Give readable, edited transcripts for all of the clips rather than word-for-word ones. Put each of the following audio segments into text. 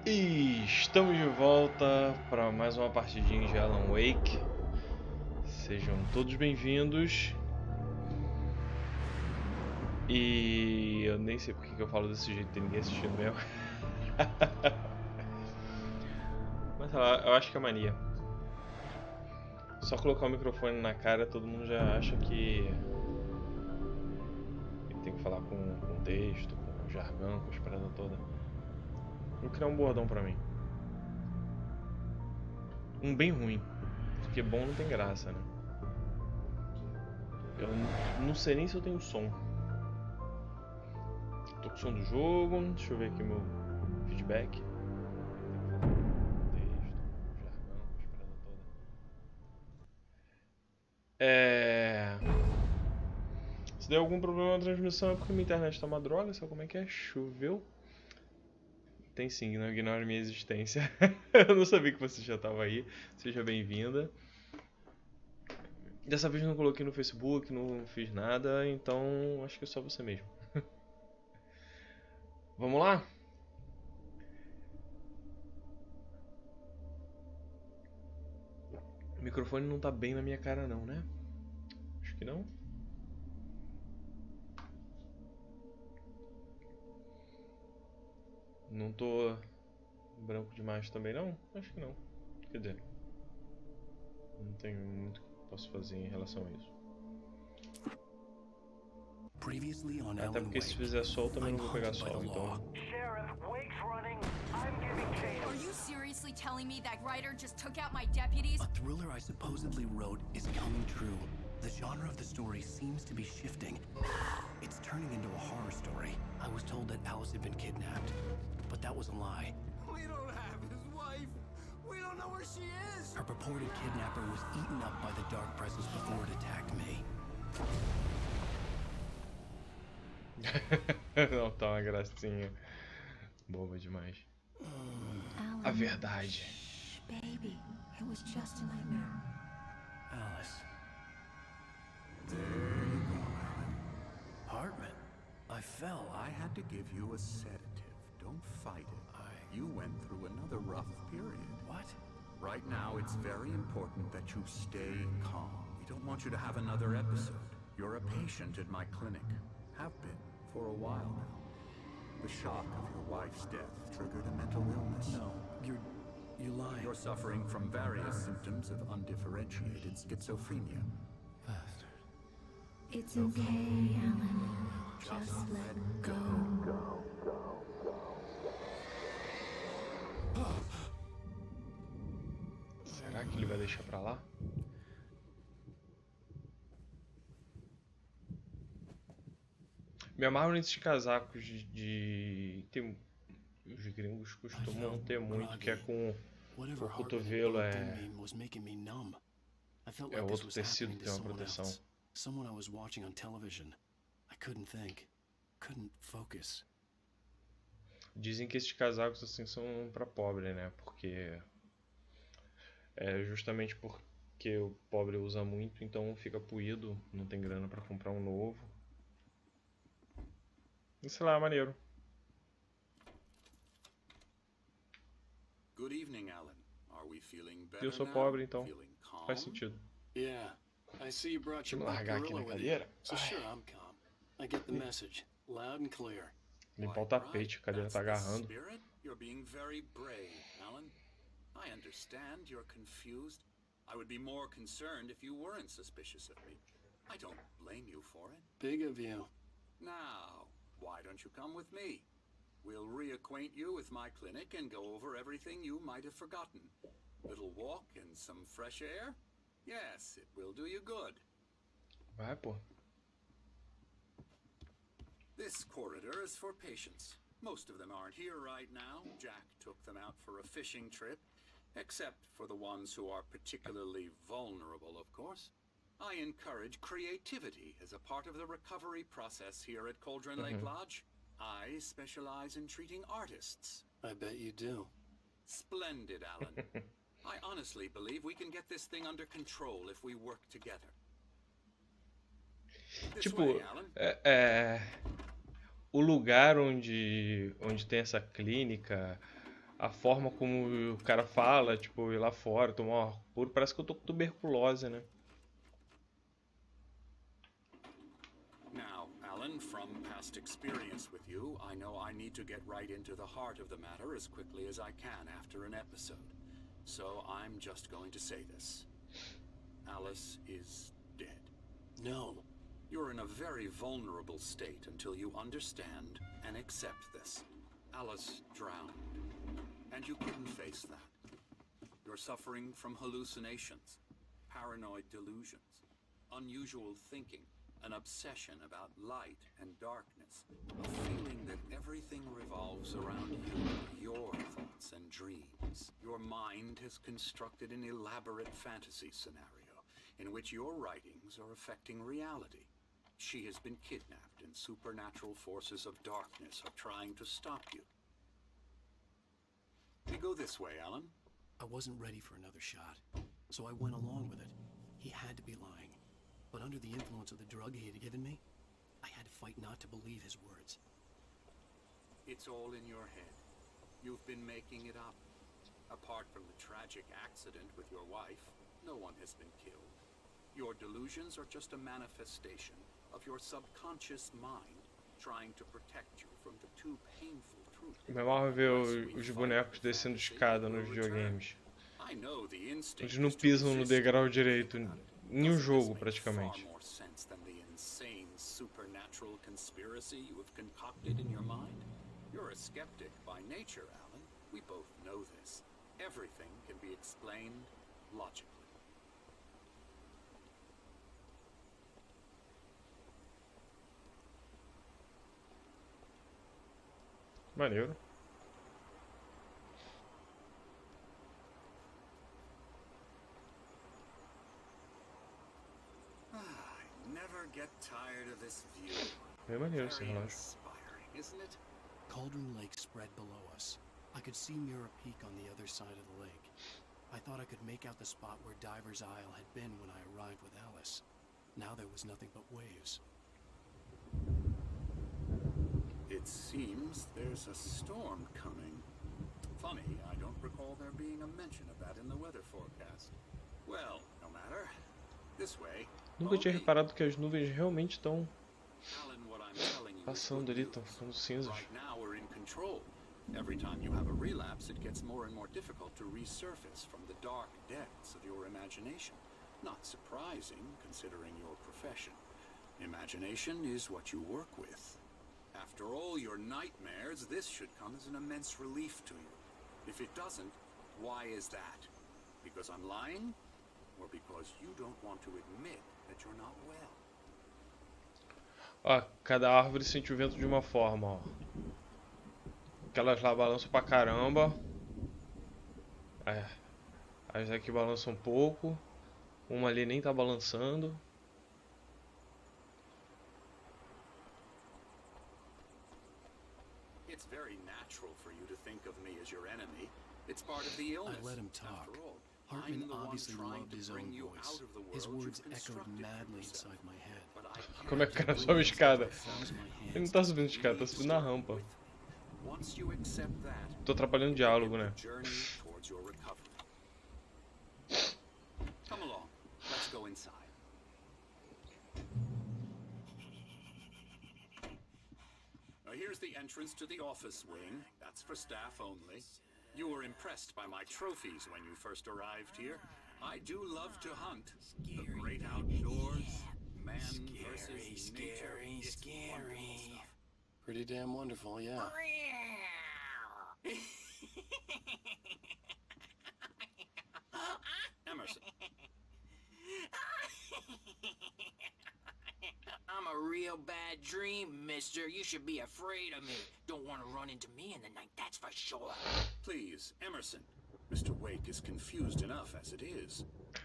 E estamos de volta para mais uma partidinha de Alan Wake. Sejam todos bem-vindos. E eu nem sei porque que eu falo desse jeito, tem ninguém assistindo mesmo. Mas sei lá, eu acho que é mania. Só colocar o microfone na cara, todo mundo já acha que tem que falar com texto, com jargão, com as paradas todas. Vou criar um bordão pra mim. Um bem ruim, porque bom não tem graça, né? Eu não sei nem se eu tenho som. Tô com o som do jogo, deixa eu ver aqui o meu feedback. Se der algum problema na transmissão é porque minha internet tá uma droga, sabe como é que é? Choveu? Tem sim, não ignore minha existência. Eu não sabia que você já tava aí. Seja bem-vinda. Dessa vez não coloquei no Facebook, não fiz nada, então acho que é só você mesmo. Vamos lá? O microfone não tá bem na minha cara não, né? Acho que não. Não tô branco demais também não? Acho que não. Quer dizer, não tenho muito que posso fazer em relação a isso. Até porque se fizer sol também não vou pegar sol, então... Are you seriously telling me that writer just took out my deputies? A thriller I supposedly wrote is coming true. The genre of the story seems to be shifting. It's turning into a horror story. I was told that Alice had been kidnapped, but that was a lie. We don't have his wife. We don't know where she is. Her purported kidnapper was eaten up by the dark presence before it attacked me. Não, tá uma gracinha. Boba demais. A verdade. Baby, it was just a nightmare. Alice. There you go, Alan. Hartman, I fell. I had to give you a sedative. Don't fight it. You went through another rough period. What? Right now, it's very important that you stay calm. We don't want you to have another episode. You're a patient at my clinic. Have been for a while now. The shock of your wife's death triggered a mental illness. No, you're lying. You're suffering from various symptoms of undifferentiated schizophrenia. Bastard. It's okay, Alan. Just let go. Será que ele vai deixar pra lá? Me amarro nesses casacos tem, os gringos costumam ter muito, que é com o cotovelo, é outro tecido que tem uma proteção. Someone I was watching on television. I couldn't think. Couldn't focus. Dizem que esses casacos assim são pra pobre, né? Porque é justamente porque o pobre usa muito, então fica puído, não tem grana pra comprar um novo. E sei lá, maneiro. Good evening, Alan. Are we feeling better Eu sou now? pobre, então Feeling calm? faz sentido. Yeah, I see you brought Deixa eu your me black largar aqui gorilla na with you. cadeira. So sure, I'm calm. I get the message, loud and clear. Limpar o tapete, a cadeira tá agarrando. Spirit? You're being very brave, Alan. I understand you're confused. I would be more concerned if you weren't suspicious of me. I don't blame you for it. Big of you. Now, why don't you come with me? We'll reacquaint you with my clinic and go over everything you might have forgotten. Little walk and some fresh air? Yes, it will do you good. Vai, pô. This corridor is for patients. Most of them aren't here right now. Jack took them out for a fishing trip. Except for the ones who are particularly vulnerable, of course. I encourage creativity as a part of the recovery process here at Cauldron Lake Lodge. I specialize in treating artists. I bet you do. Splendid, Alan. I honestly believe we can get this thing under control if we work together. This Tipo, way, Alan. o lugar onde tem essa clínica, a forma como o cara fala, tipo, ir lá fora, tomar um ar puro, parece que eu tô com tuberculose, né? Now, Alan, from past experience with you, I know I need to get right into the heart of the matter as quickly as I can after an episode. So I'm just going to say this. Alice is dead. No. You're in a very vulnerable state until you understand and accept this. Alice drowned, and you couldn't face that. You're suffering from hallucinations, paranoid delusions, unusual thinking, an obsession about light and darkness, a feeling that everything revolves around you, your thoughts and dreams. Your mind has constructed an elaborate fantasy scenario in which your writings are affecting reality. She has been kidnapped and supernatural forces of darkness are trying to stop you. We go this way, Alan. I wasn't ready for another shot, so I went along with it. He had to be lying. But under the influence of the drug he had given me, I had to fight not to believe his words. It's all in your head. You've been making it up. Apart from the tragic accident with your wife, no one has been killed. Your delusions are just a manifestation of your subconscious mind trying to protect you from the too painful truth. Me amarro ver os bonecos descendo escada nos videogames. I know the instinct Eles não is to pisam no resist degrau it. direito, em um Doesn't this jogo make praticamente. far more sense than the insane supernatural conspiracy you have concocted in your mind? You're a skeptic by nature, Alan. We both know this. Everything can be explained logically. Maneiro. I never get tired of this view. Bem maneiro esse Very relógio. inspiring, isn't it? Cauldron Lake spread below us. I could see Mirror Peak on the other side of the lake. I thought I could make out the spot where Diver's Isle had been when I arrived with Alice. Now there was nothing but waves. It seems there's a storm coming. Funny, I don't recall there being a mention of that in the weather forecast. Well, no matter. This way. Nunca tinha reparado que as nuvens realmente estão Alan, what I'm telling you is passando good ali, news. estão ficando cinzas. Right now we're in control. Every time you have a relapse, it gets more and more difficult to resurface from the dark depths of your imagination. Not surprising, considering your profession. Imagination is what you work with. After all your nightmares, this should come as an immense relief to you. If it doesn't, why is that? Because I'm lying? Or because you don't want to admit that you're not well? Ó, cada árvore sente o vento de uma forma, ó. Aquelas lá balançam pra caramba. É. As aqui balançam um pouco. Uma ali nem tá balançando. It's very natural for you to think of me as your enemy. It's part of the illness. I let him talk. After all, Hartman I'm the one obviously trying loved to his bring own you voice. out of the His world words you've echoed constructed for madly yourself. inside my head. But I Como é que o cara can't sobe a escada? Froze my Ele não hands. tá subindo escada, tá subindo na rampa. Once you accept that, Tô atrapalhando o diálogo, begin né? the journey towards your recovery. Come along. Let's go inside. Now here's the entrance to the office wing. That's for staff only. You were impressed by my trophies when you first arrived here. I do love to hunt. The great outdoors, man versus nature. It's wonderful stuff. Pretty damn wonderful, yeah. Emerson, I'm a real bad dream, mister. You should be afraid of me. Don't want to run into me in the night, that's for sure. please, Emerson. Mr. Wake is confused enough as it is.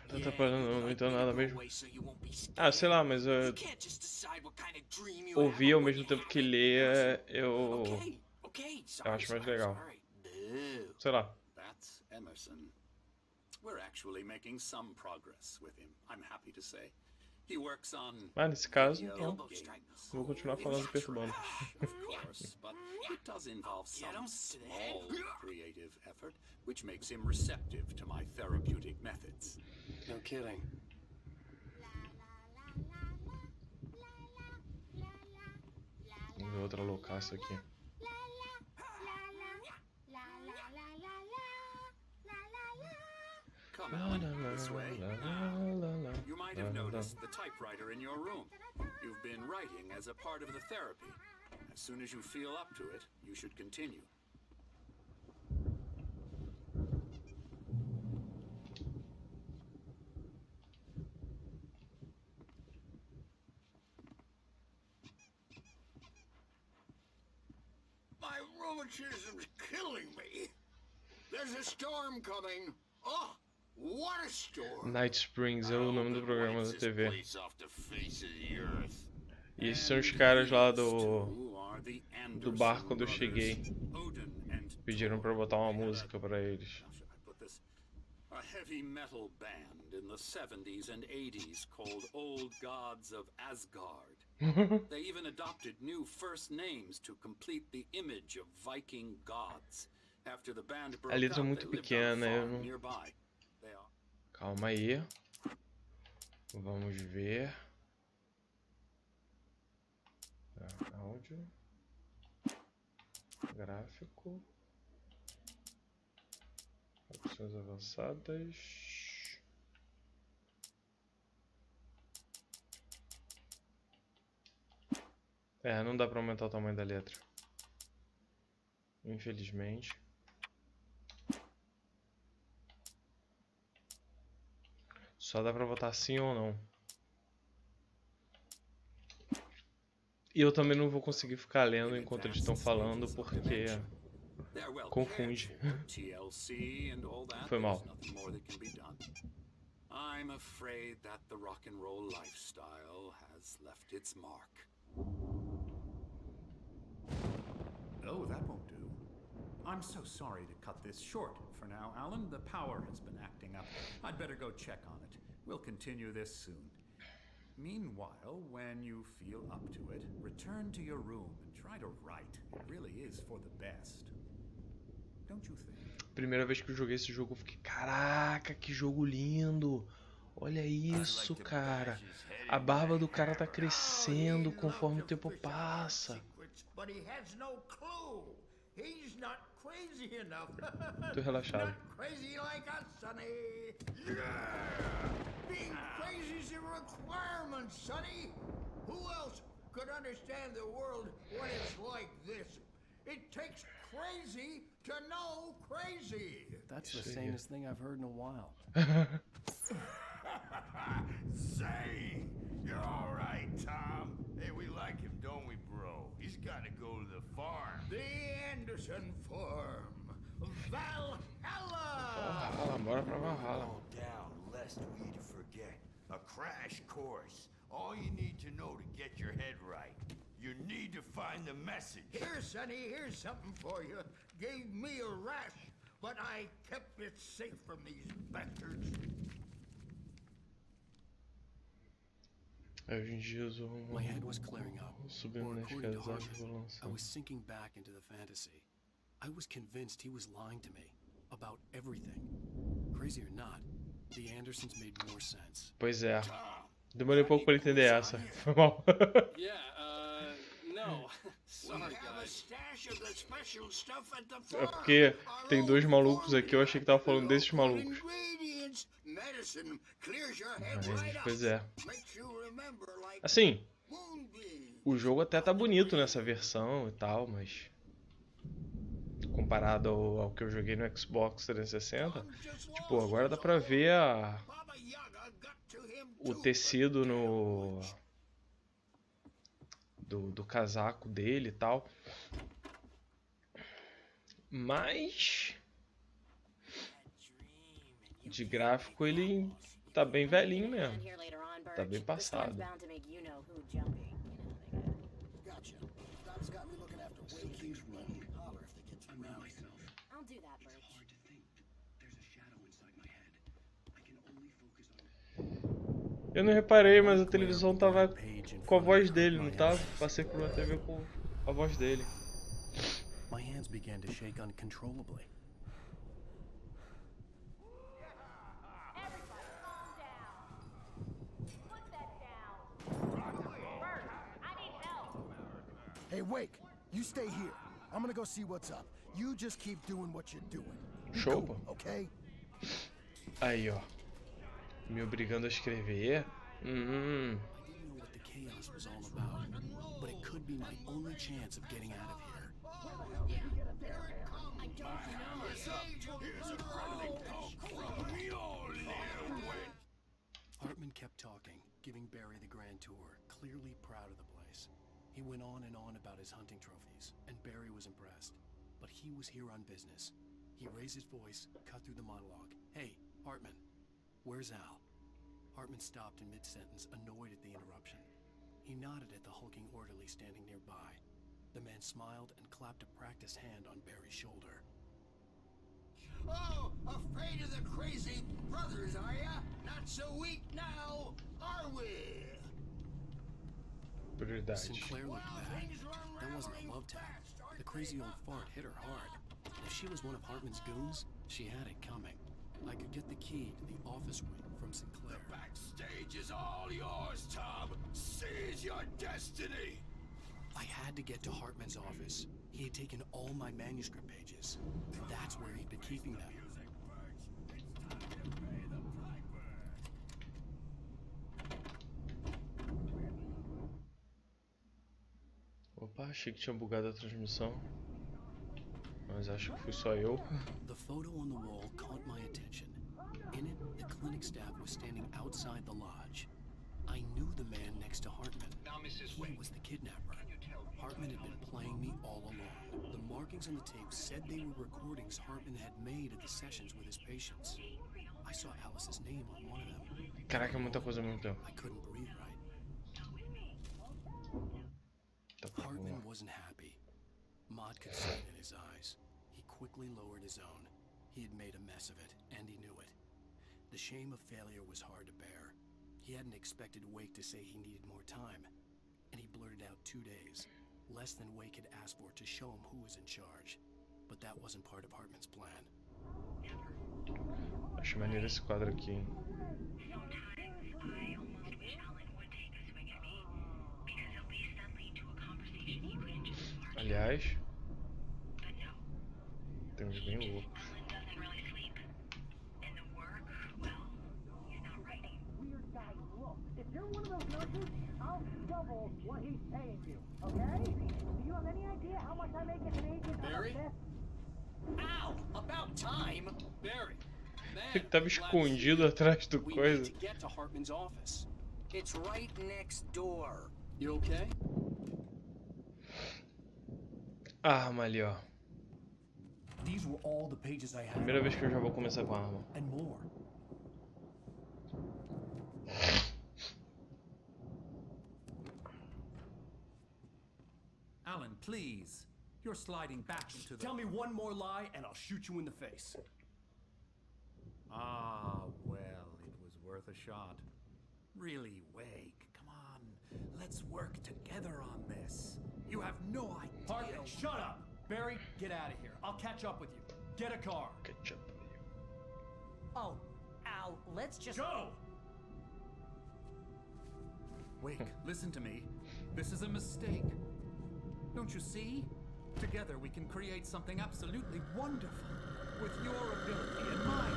Tá atrapalhando, não entendo nada mesmo. Away so you won't be scared. Ah, sei lá, mas You can't just decide what kind of dream you ouvir have ao or mesmo what tempo que happened, ler, Emerson. eu Okay. acho mais legal. Sorry. Boo. Sei lá. That's Emerson. We're actually making some progress with him, I'm happy to say. He works on Nesse caso, video então, games. vou continuar falando e perturbando. Of course, but it does involve some small creative effort, which makes him receptive to my therapeutic methods. No kidding. Vamos ver outra loucaça aqui. Come, Alan, this way. Now, you might have noticed the typewriter in your room. You've been writing as a part of the therapy. As soon as you feel up to it, you should continue. My rheumatism's killing me. There's a storm coming. Oh, what a storm. Night Springs é o nome do programa da TV. E esses são os caras lá do bar quando eu cheguei. Pediram pra eu botar uma música pra eles. A heavy metal band in the 70s and 80s called Old Gods of Asgard. They even adopted new first names to complete the image of Viking gods. After the band broke A letra é up, muito they lived pequena, on a eu farm não... nearby. They are... Calma aí. Vamos ver. Áudio. Gráfico. Opções avançadas. Não dá pra aumentar o tamanho da letra. Infelizmente. Só dá pra botar sim ou não. E eu também não vou conseguir ficar lendo enquanto eles estão falando porque confunde. Foi mal. I'm afraid that the rock and roll lifestyle has left its mark. Oh, that won't do. I'm so sorry to cut this short for now, Alan. The power has been acting up. I'd better go check on it. We'll continue this soon. Meanwhile, when you feel up to it, return to your room and try to write. It really is for the best. Don't you think? Primeira vez que eu joguei esse jogo, eu fiquei, caraca, que jogo lindo! Olha isso, cara. A barba do cara tá crescendo conforme o tempo passa. Tô relaxado. Being crazy's a requirement, Sonny. Who else could understand the world when it's like this? It takes crazy to know crazy. That's the sanest thing I've heard in a while. Say, you're all right, Tom. Hey, we like him, don't we, bro? He's got to go to the farm. The Anderson farm. Valhalla! Valhalla, bora pra Valhalla. Down, lest we forget. A crash course. All you need to know to get your head right. You need to find the message. Here, Sonny, here's something for you. Gave me a rash, but I kept it safe from these bastards. Hoje em dia eu uso My head was clearing up. subindo Or nas according to casas e Harvey, vou I lançar. was sinking back into the fantasy. I was convinced he was lying to me about everything. Crazy or not, the Andersons made more sense. Pois é. Demorei um pouco pra entender essa. Foi mal. No. Sorry, guys. É porque tem dois malucos aqui, eu achei que tava falando desses malucos. Mas, pois é. Assim, o jogo até tá bonito nessa versão e tal, mas comparado ao que eu joguei no Xbox 360, tipo, agora dá pra ver o tecido do casaco dele e tal. Mas de gráfico ele tá bem velhinho mesmo. Tá bem passado. Eu não reparei, mas a televisão tava com a voz dele, não tava? Passei por uma TV com a voz dele. My hands began to shake uncontrollably. Everybody calm down. Put that down. Bert, I need help. Hey, Wake, you stay here. I'm gonna go see what's up. You just keep doing what you're doing. Be Show, cool, pô. okay? Aí, ó. Me obrigando a escrever. I didn't know what the chaos was all about, but it could be my only chance of getting out of here. Hartman kept talking, giving Barry the grand tour, clearly proud of the place. He went on and on about his hunting trophies, and Barry was impressed. But he was here on business. He raised his voice, cut through the monologue. Hey, Hartman, where's Al? Hartman stopped in mid-sentence, annoyed at the interruption. He nodded at the hulking orderly standing nearby. The man smiled and clapped a practiced hand on Barry's shoulder. Oh, afraid of the crazy brothers, are ya? Not so weak now, are we? Prioridade. Sinclair looked bad. That wasn't a love tap. The crazy old fart hit her hard. If she was one of Hartman's goons, she had it coming. I could get the key to the office wing from Sinclair. Backstage is all yours, Tom. Seize your destiny. I had to get to Hartman's office. He had taken all my manuscript pages, and that's where he'd been keeping them. Opa, achei que tinha bugado a transmissão. Mas acho que fui só eu. The photo on the wall caught my attention. In it, the clinic staff was standing outside the lodge. I knew the man next to Hartman. He was the kidnapper. Hartman had been playing me all along. The markings on the tape said they were recordings Hartman had made at the sessions with his patients. I saw Alice's name on one of them. Caraca, é muita coisa ao mesmo tempo. I couldn't breathe right. Tá bom, vamos lá. Hartman wasn't happy. Maud could see it in his eyes. He quickly lowered his own. He had made a mess of it, and he knew it. The shame of failure was hard to bear. He hadn't expected Wake to say he needed more time, and he blurted out 2 days, less than Wake had asked for to show him who was in charge. But that wasn't part of Hartman's plan. Acho maneiro esse quadro aqui, hein? Aliás, tem uns bem loucos. Weird guy, look, if you're one of those nurses, I'll double what he's paying you, okay? Do you have any idea how much I make as an agent Barry? out of this? Ow! About time! Barry! Ele tava escondido atrás do We coisa. need to get to Hartman's office. It's right next door. You okay? Arma ali, ó. These were all the pages I had. Primeira vez que eu já vou começar com a arma. And more. Alan, please. You're sliding back into the... Tell me one more lie and I'll shoot you in the face. Ah, well, it was worth a shot. Really, Wake, come on. Let's work together on this. You have no idea... Hartman, shut up! Barry, get out of here. I'll catch up with you. Get a car. Catch up with you. Oh, Al, let's just... Go! Wake, listen to me. This is a mistake. Don't you see? Together we can create something absolutely wonderful. With your ability and mine.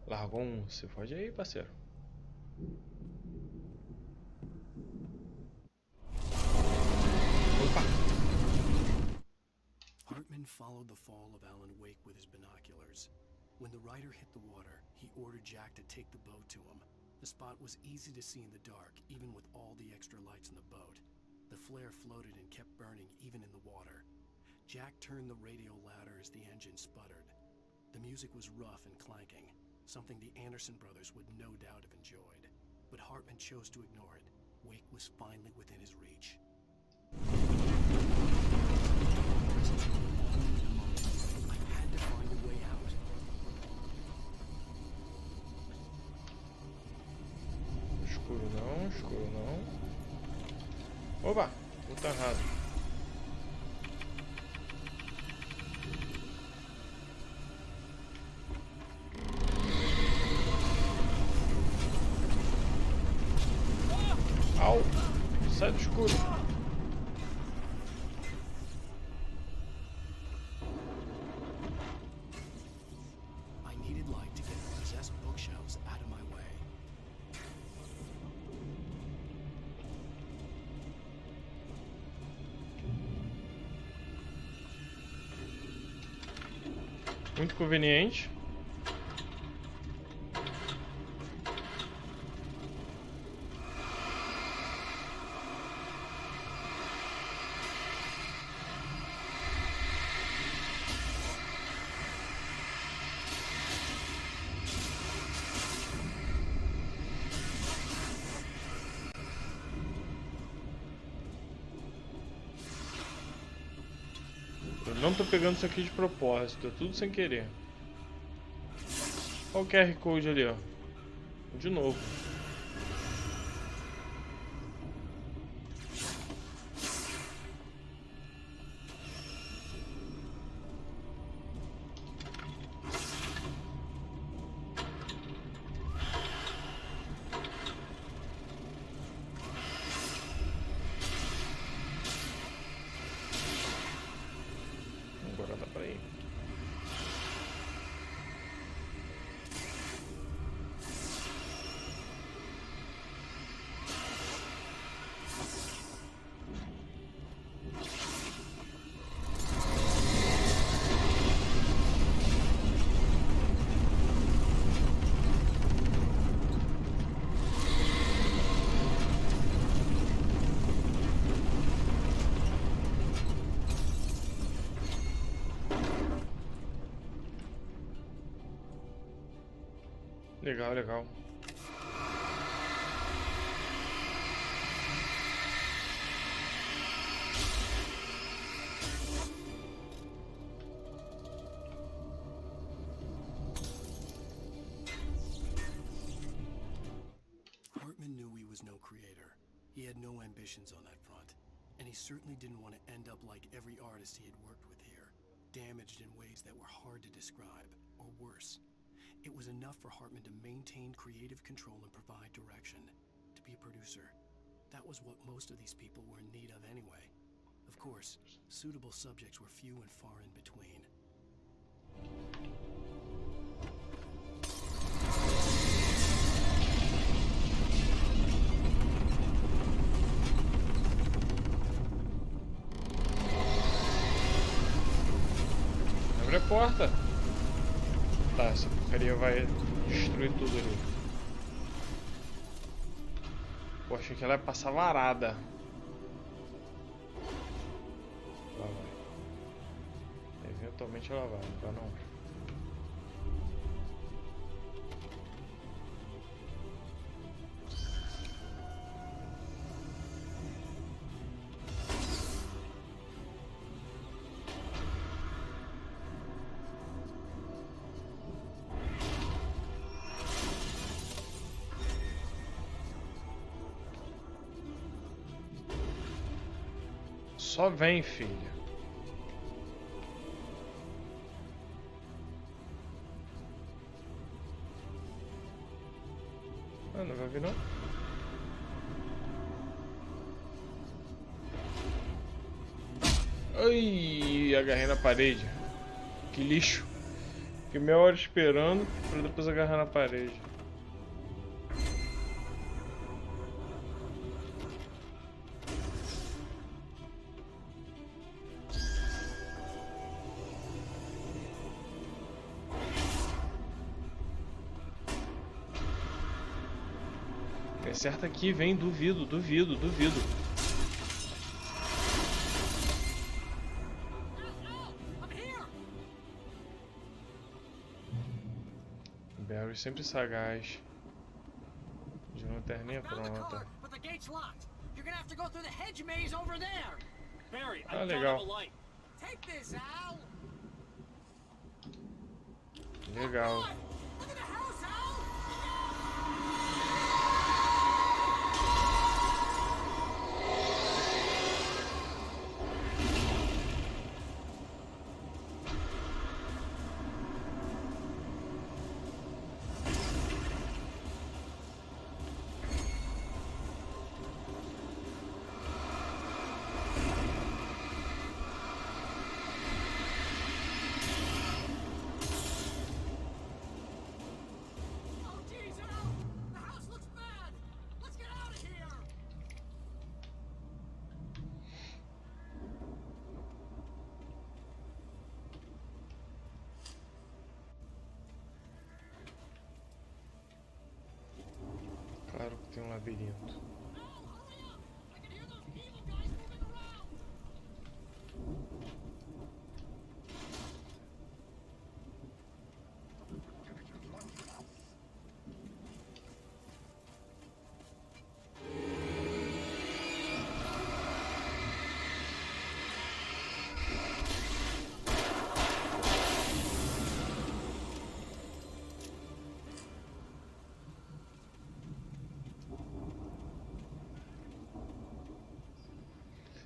Largou um. Se fode aí, parceiro. Opa! Hartman followed the fall of Alan Wake with his binoculars. When the rider hit the water, he ordered Jack to take the boat to him. The spot was easy to see in the dark, even with all the extra lights in the boat. The flare floated and kept burning even in the water. Jack turned the radio louder as the engine sputtered. The music was rough and clanking, something the Anderson brothers would no doubt have enjoyed. But Hartman chose to ignore it. wake was finally within his reach. I had to find a way out. Escuro não, escuro não. Opa, botão errado. Au! Sai do escuro. I needed light to get the possessed bookshelves out of my way. Muito conveniente. Eu não tô pegando isso aqui de propósito, é tudo sem querer. Olha o QR Code ali, ó. De novo. Agora dá pra ir. Legal, legal. Hartman knew he was no creator. He had no ambitions on that front. And he certainly didn't want to end up like every artist he had worked with here, damaged in ways that were hard to describe, or worse. It was enough for Hartman to maintain creative control and provide direction, to be a producer. That was what most of these people were in need of anyway. Of course, suitable subjects were few and far in between. Abre a porta. Tá, essa porcaria vai destruir tudo ali. Pô, achei que ela ia passar varada. Lá vai. Eventualmente ela vai, não vai não. Só vem, filha. Ah, não vai vir não? Ai, agarrei na parede. Que lixo. Fiquei meia hora esperando pra depois agarrar na parede. Acerta aqui, vem, duvido. Barry sempre sagaz. De lanterninha pronta. the gate's locked. You're gonna have to go through the hedge maze over there. Barry, I don't legal. have a light. Take this, Al. Legal. Look at the house, Al. Oh, jeez, Al. The house looks bad. Let's get out of here. Claro que tem um labirinto. Al, hurry up. I can hear those evil guys moving around.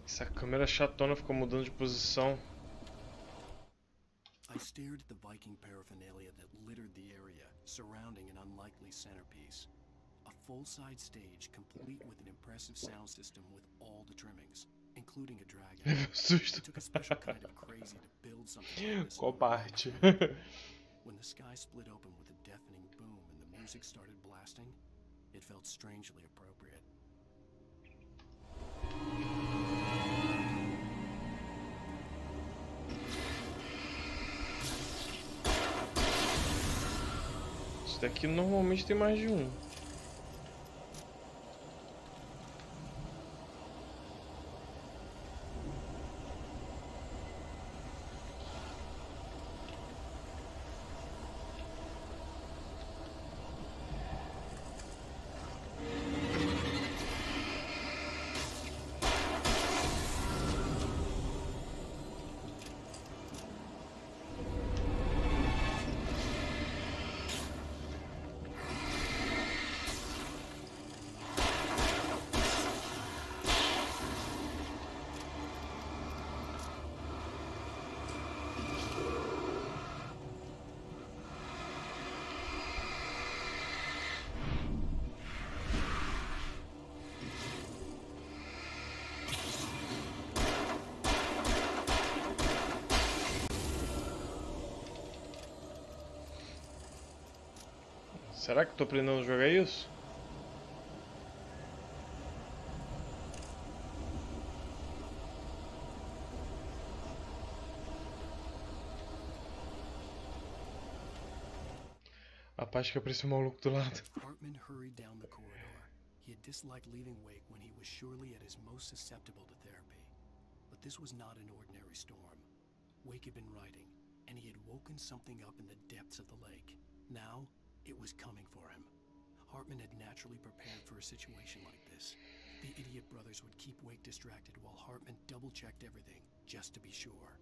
Essa câmera chatona ficou mudando de posição. I stared at the Viking paraphernalia that littered the area, surrounding an unlikely centerpiece. A full-size stage complete with an impressive sound system with all the trimmings, including a dragon. Susto. It took a special kind of crazy to build something like this. Qual parte? When the sky split open with a deafening boom and the music started blasting, it felt strangely appropriate. Isso daqui normalmente tem mais de um. Será que eu tô aprendendo a jogar isso? A parte que apareceu o maluco do lado. Hartman hurried down the corridor. He had disliked leaving Wake when he was surely at his most susceptible to therapy. But this was not an ordinary storm. Wake had been writing, and he had woken something up in the depths of the lake. Now, it was coming for him. Hartman had naturally prepared for a situation like this. The idiot brothers would keep Wake distracted while Hartman double-checked everything, just to be sure.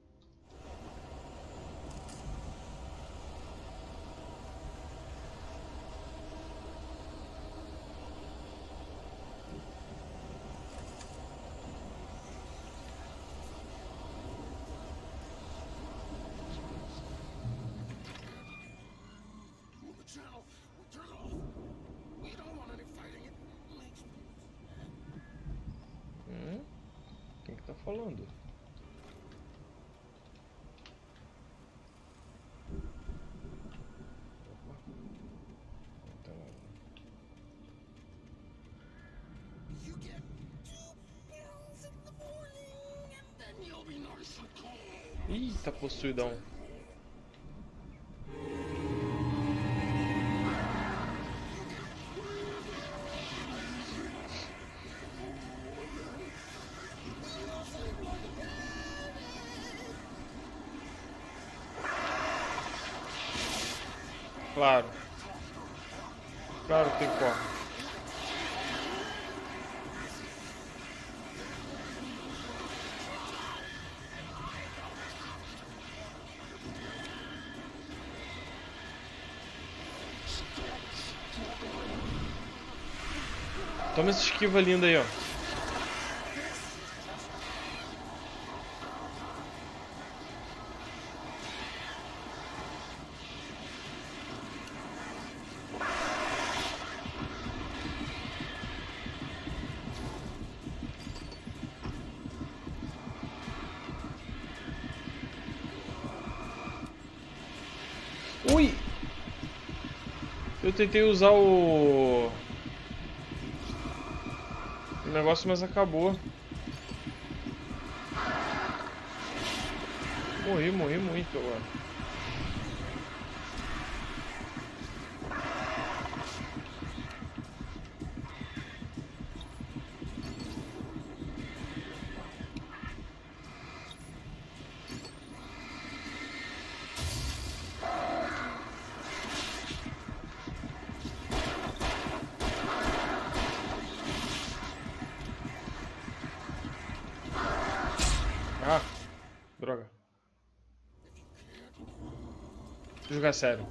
Quem que tá falando? You get 2 pills in the morning, and then you'll be nice and calm. Ih, tá possuidão. Claro. Claro que tem como. Toma essa esquiva linda aí, ó. Ui! Eu tentei usar o negócio, mas acabou. Morri muito agora. Ah, droga. Deixa eu jogar sério.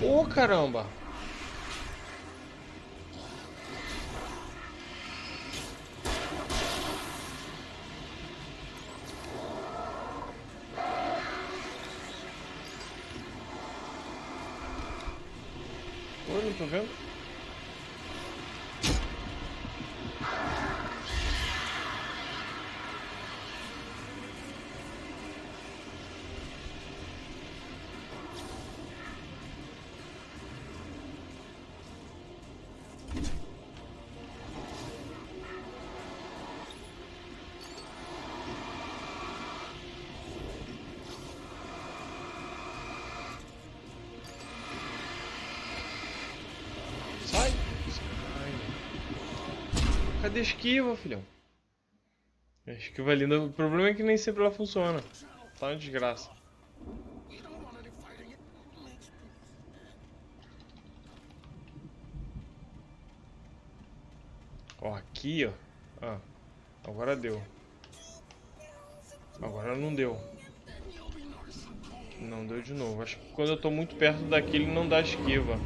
Ô, caramba! Oi, não tô vendo? Sai! Cadê a esquiva, filhão? A esquiva linda. O problema é que nem sempre ela funciona. Tá uma desgraça. Ó, aqui, ó. Ah, agora deu. Agora não deu. Não deu de novo. Acho que quando eu tô muito perto daqui ele não dá esquiva.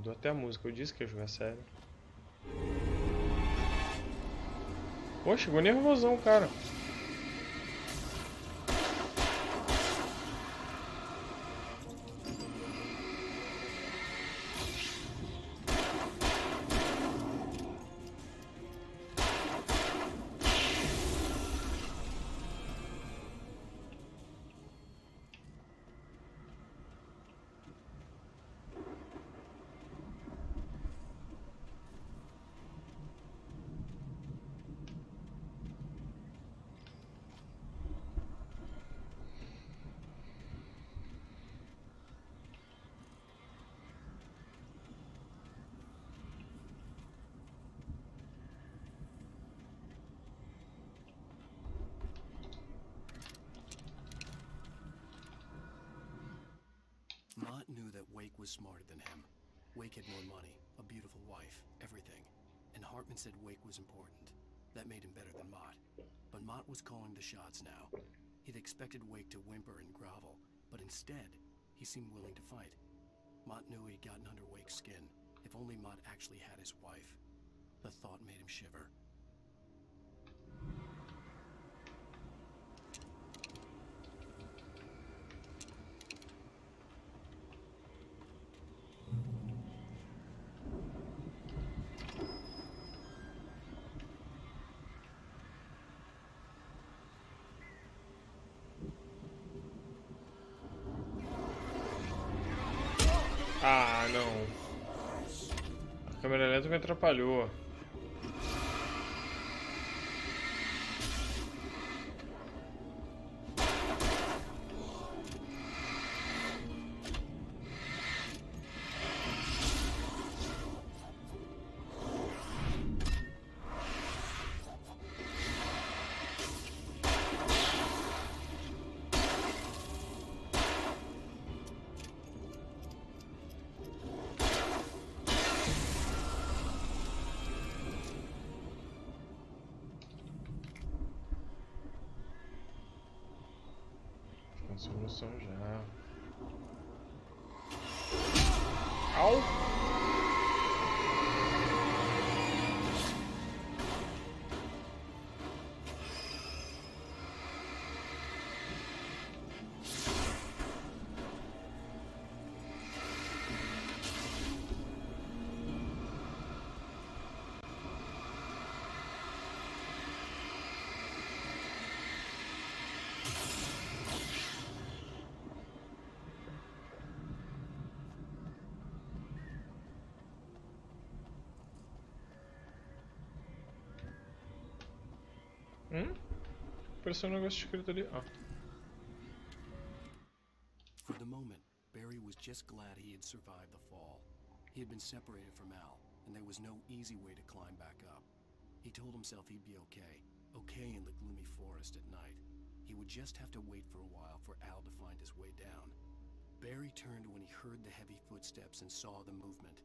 Mudou até a música, eu disse que ia jogar sério. Pô, chegou nervosão, cara. Mott knew that Wake was smarter than him. Wake had more money, a beautiful wife, everything. And Hartman said Wake was important. That made him better than Mott. But Mott was calling the shots now. He'd expected Wake to whimper and grovel, but instead, he seemed willing to fight. Mott knew he'd gotten under Wake's skin. If only Mott actually had his wife. The thought made him shiver. Ah, não. A câmera lenta me atrapalhou. Solução já. Au! Apareceu um negócio escrito ali. Ah. For the moment, Barry was just glad he had survived the fall. He had been separated from Al, and there was no easy way to climb back up. He told himself he'd be okay, okay in the gloomy forest at night. He would just have to wait for a while for Al to find his way down. Barry turned when he heard the heavy footsteps and saw the movement.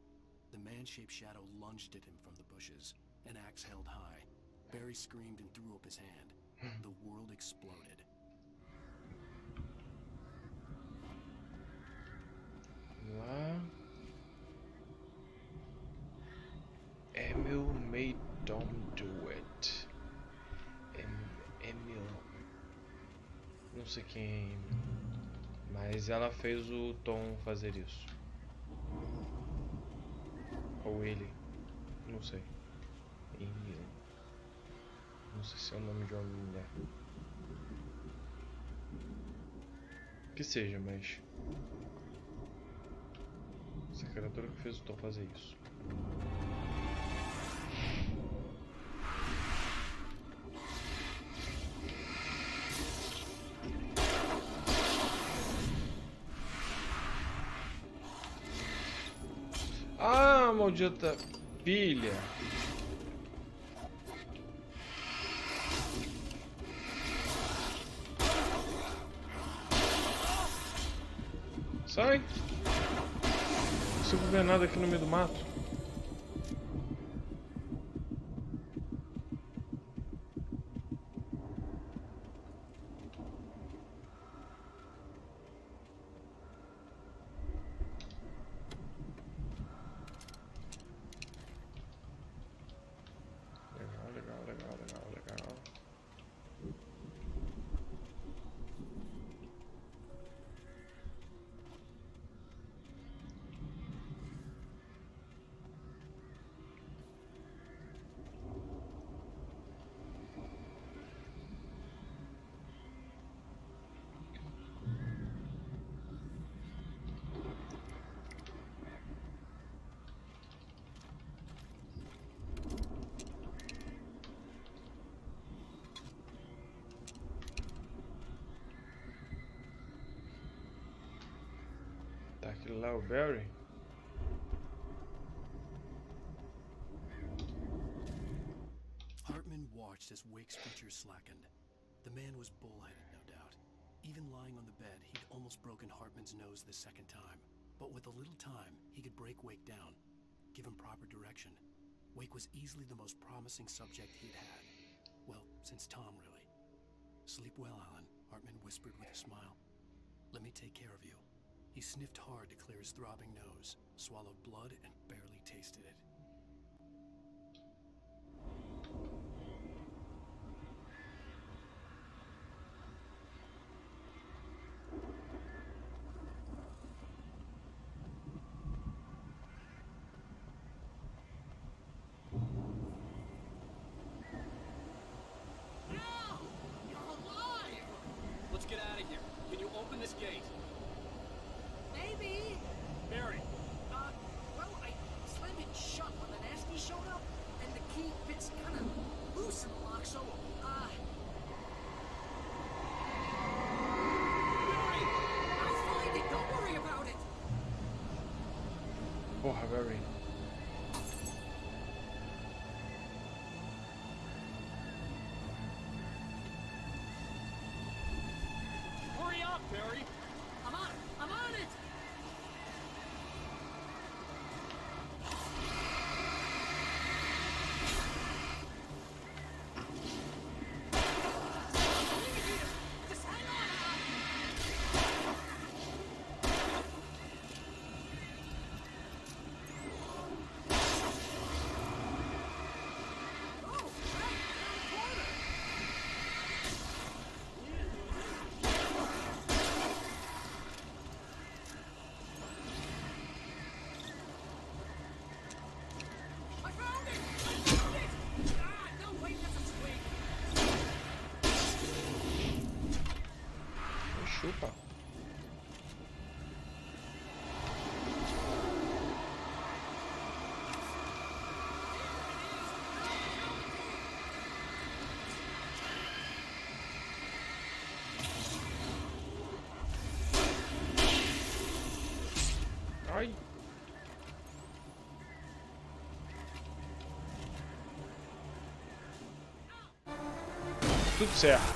The man-shaped shadow lunged at him from the bushes, an axe held high. Barry screamed and threw up his hand. The world exploded. Lá. Emil made Tom do it. Emil. Não sei quem é Emil. Mas ela fez o Tom fazer isso. Ou ele. Não sei. Emil. Não sei se é o nome de uma mulher. Que seja, mas... essa criatura que fez o Tom fazer isso. Ah, maldita pilha! Sai! Não consigo ver nada aqui no meio do mato. Tá aquele lá, o Barry. Hartman watched as Wake's features slackened. The man was bullheaded, no doubt. Even lying on the bed, he'd almost broken Hartman's nose the second time. But with a little time, he could break Wake down, give him proper direction. Wake was easily the most promising subject he'd had. Well, since Tom, really. Sleep well, Alan, Hartman whispered with a smile. Let me take care of you. He sniffed hard to clear his throbbing nose, swallowed blood, and barely tasted it. Let's get out of here. Can you open this gate? Maybe. Barry. Well, I slammed it shut when the nasty showed up, and the key fits kind of loose in the lock, so, Barry! I'll find it, don't worry about it! Porra, Barry. Hurry up, Barry! I'm on it! Just hang on, Oh, right, down the corner! I found it! Ah, no, wait, that's a twig. Chupa. Ai. Tudo certo.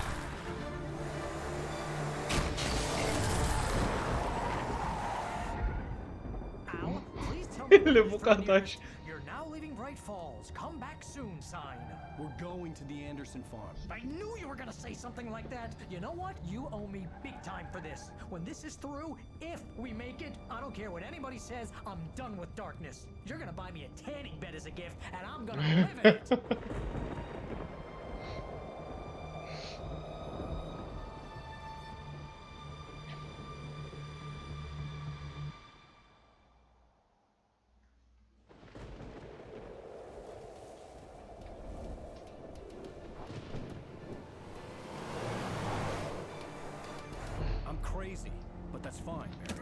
Al, please tell me Ele levou o cartaz. You're now leaving Bright Falls. Come back soon sign. We're going to the Anderson farm. I knew you were gonna say something like that. You know what? You owe me big time for this. When this is through, if we make it, I don't care what anybody says, I'm done with darkness. You're gonna buy me a tanning bed as a gift, and I'm gonna live in it. I'm crazy, but that's fine, Barry.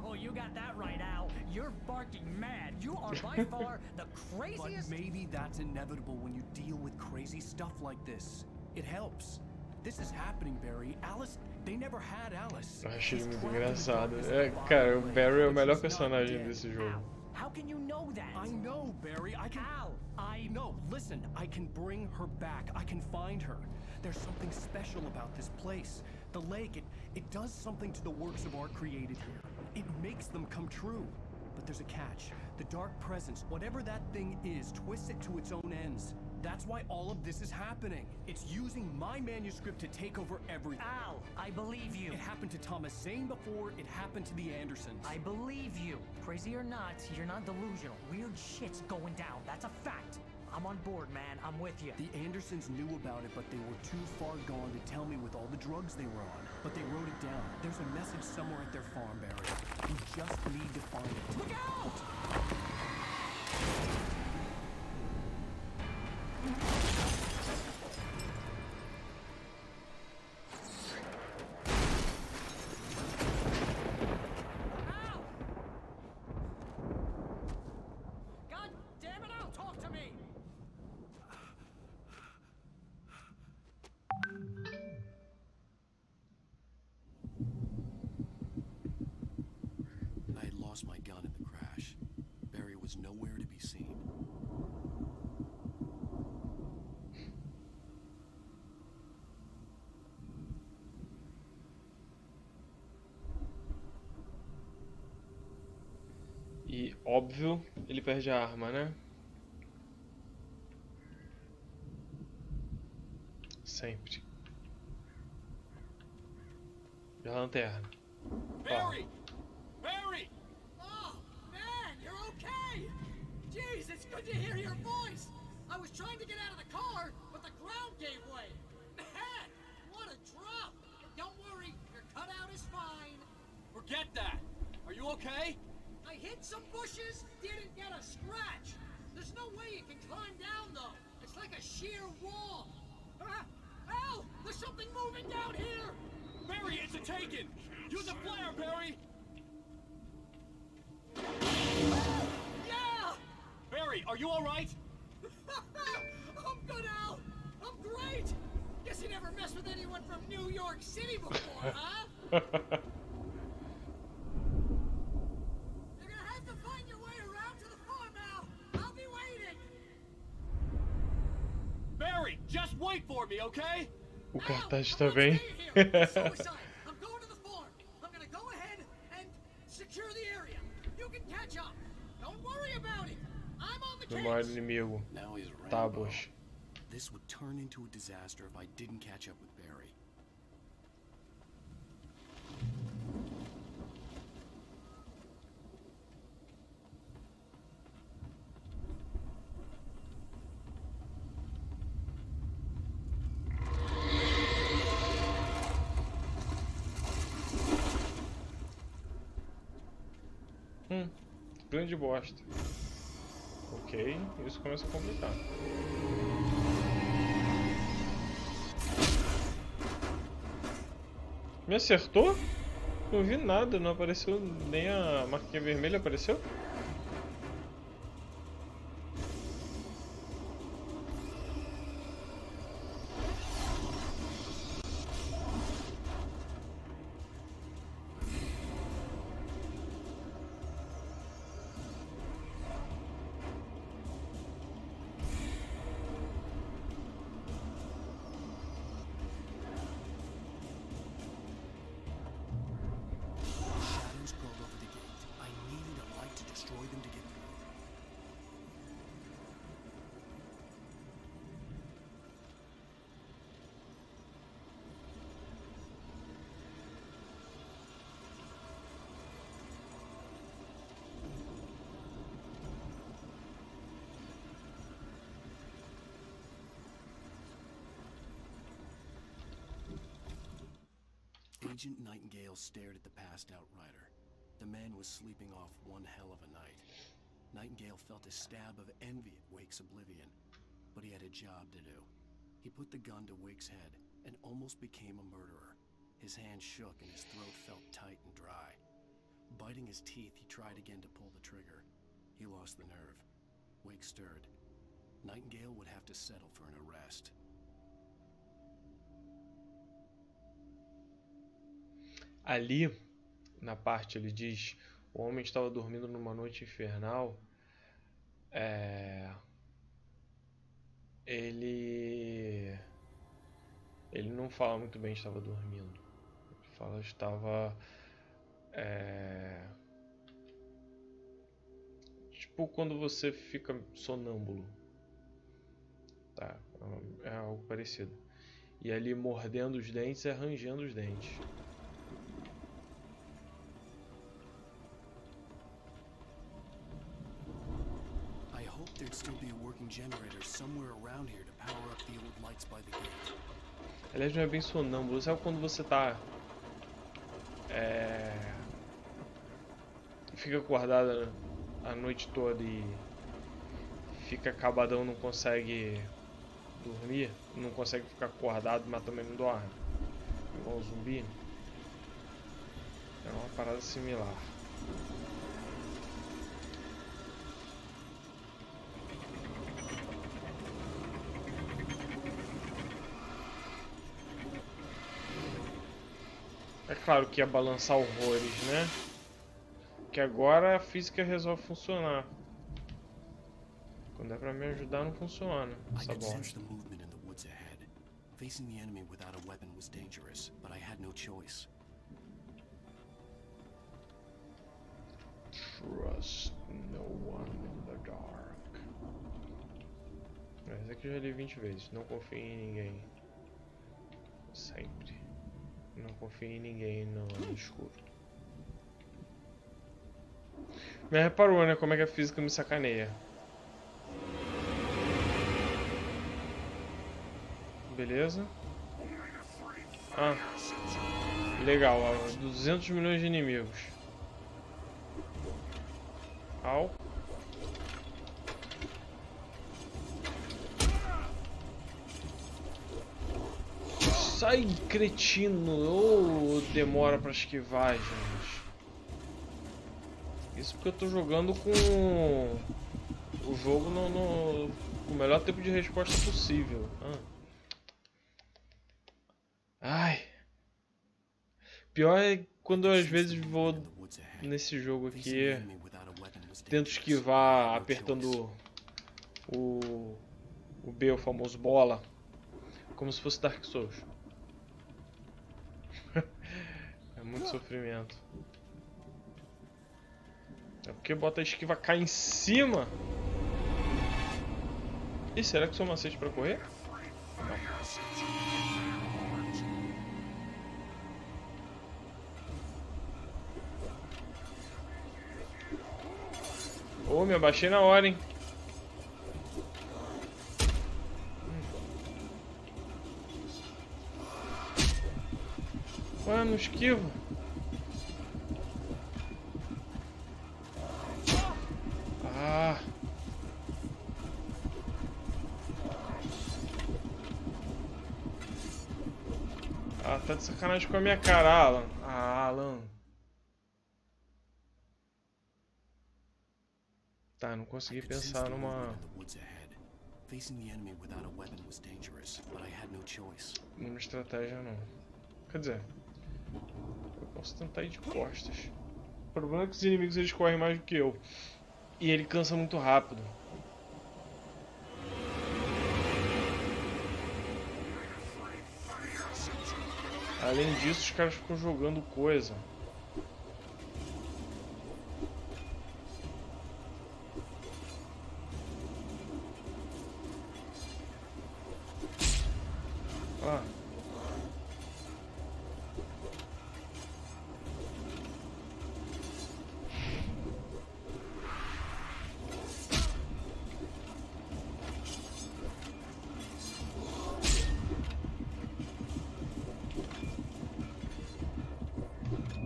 Oh, you got that right, Al. You're barking mad. You are by far the But craziest. maybe that's inevitable when you deal with crazy stuff like this. It helps. This is happening, Barry. Alice, they never had Alice. Eu achei ele She's muito trapped in the engraçado. darkness É, of the cara, o bottom Barry é o but melhor she's not personagem dead. desse jogo. How can you know that? I know, Barry. I can. Al, No, listen. I can bring her back. I can find her. There's something special about this place. The lake, it does something to the works of art created here. It makes them come true. But there's a catch. The dark presence, whatever that thing is, twists it to its own ends. That's why all of this is happening. It's using my manuscript to take over everything. Al, I believe you. It happened to Thomas Zane before, it happened to the Andersons. I believe you. Crazy or not, you're not delusional. Weird shit's going down. That's a fact. I'm on board, man. I'm with you. The Andersons knew about it, but they were too far gone to tell me with all the drugs they were on. But they wrote it down. There's a message somewhere at their farm, Barry. You just need to find it. Look out! Al! God damn it, Al, talk to me! was nowhere to be seen. E, óbvio, ele perde a arma, né? Sempre. E a lanterna. Barry! Barry! Oh, man, you're okay! Jeez, it's good to hear your voice! I was trying to get out of the car, but the ground gave way! Man, what a drop! Don't worry, your cutout is fine. Forget that! Are you okay? I hit some bushes, didn't get a scratch. There's no way you can climb down, though. It's like a sheer wall. Al, there's something moving down here! Barry, it's a taken! Use a flare, Barry! Yeah! Barry, are you alright? I'm good, Al! I'm great! Guess you never messed with anyone from New York City before, huh? You're gonna have to find your way around to the farm, Al! I'll be waiting! Barry, just wait for me, okay? O cartaz tá bem. I'm going to the farm. I'm gonna go ahead and secure the area. You can catch up. Don't worry about it. I'm on the Meu maior case. inimigo. Now he's Rambo. Tábuas. This would turn into a disaster if I didn't catch up with Barry. Grande bosta. Ok, isso começa a complicar. Me acertou? Não vi nada, não apareceu nem a marquinha vermelha, apareceu? Agent Nightingale stared at the passed-out rider. The man was sleeping off one hell of a night. Nightingale felt a stab of envy at Wake's oblivion, but he had a job to do. He put the gun to Wake's head and almost became a murderer. His hand shook and his throat felt tight and dry. Biting his teeth, he tried again to pull the trigger. He lost the nerve. Wake stirred. Nightingale would have to settle for an arrest. Ali, na parte, ele diz: o homem estava dormindo numa noite infernal. Ele não fala muito bem estava dormindo. Ele fala estava tipo quando você fica sonâmbulo, tá? É algo parecido. E ali mordendo os dentes e arranjando os dentes. There'd still be a working generator somewhere around here to power up the old lights by the gate. Aliás, não é bem sonâmbulo. Sabe quando você tá fica acordado a noite toda e fica acabadão, não consegue dormir, não consegue ficar acordado, mas também não dorme, igual um zumbi? É uma parada similar. É claro que ia balançar horrores, né? Que agora a física resolve funcionar. Quando é pra me ajudar, não funciona I essa could sense bosta. the movement in the woods ahead. Facing the enemy without a weapon was dangerous, but I had no choice. Trust no one in the dark. Esse aqui eu já li 20 vezes. Não confie em ninguém. Sempre. Não confie em ninguém no escuro. Mas reparou, né? Como é que a física me sacaneia. Beleza. Ah. Legal, ó. 200 milhões de inimigos. Au. Sai, cretino! Ou demora pra esquivar, gente. Isso porque eu tô jogando com o jogo no o melhor tempo de resposta possível. Ai. Pior é quando eu às vezes vou nesse jogo aqui, tento esquivar apertando o B, o famoso bola, como se fosse Dark Souls. É muito sofrimento. É porque bota a esquiva cai em cima. E será que sou macete pra correr? Não. Oh, me abaixei na hora, hein? Ué, não esquiva. Ah. Ah, tá de sacanagem com a minha cara, Alan. Ah, Alan. Tá, não consegui pensar numa estratégia, não. Quer dizer, eu posso tentar ir de costas. O problema é que os inimigos eles correm mais do que eu. E ele cansa muito rápido. Além disso, os caras ficam jogando coisa. Ah.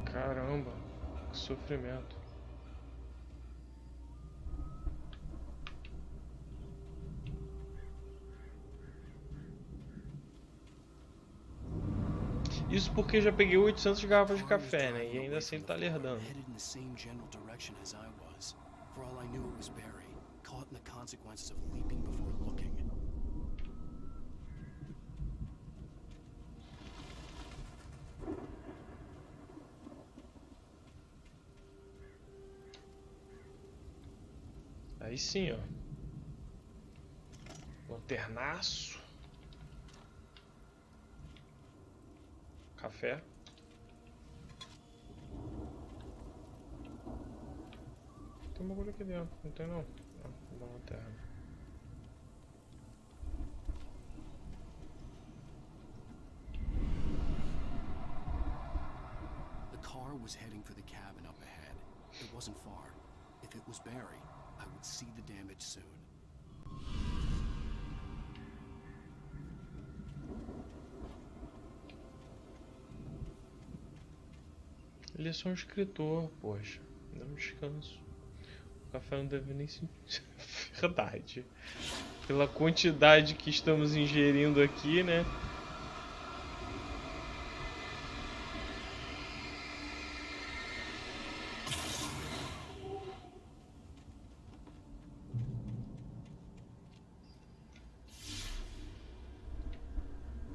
Caramba, que sofrimento. Isso porque já peguei 800 garrafas de café, né? E ainda assim ele tá lerdando. Aí sim, ó. Lanternaço. Café. Tem uma coisa aqui dentro, não tem não? Ah, uma lanterna. The car was heading for the cabin up ahead. It wasn't far. If it was Barry, I would see the damage soon. Ele é só um escritor, poxa. Dá um descanso. O café não deve nem se... Verdade. Pela quantidade que estamos ingerindo aqui, né?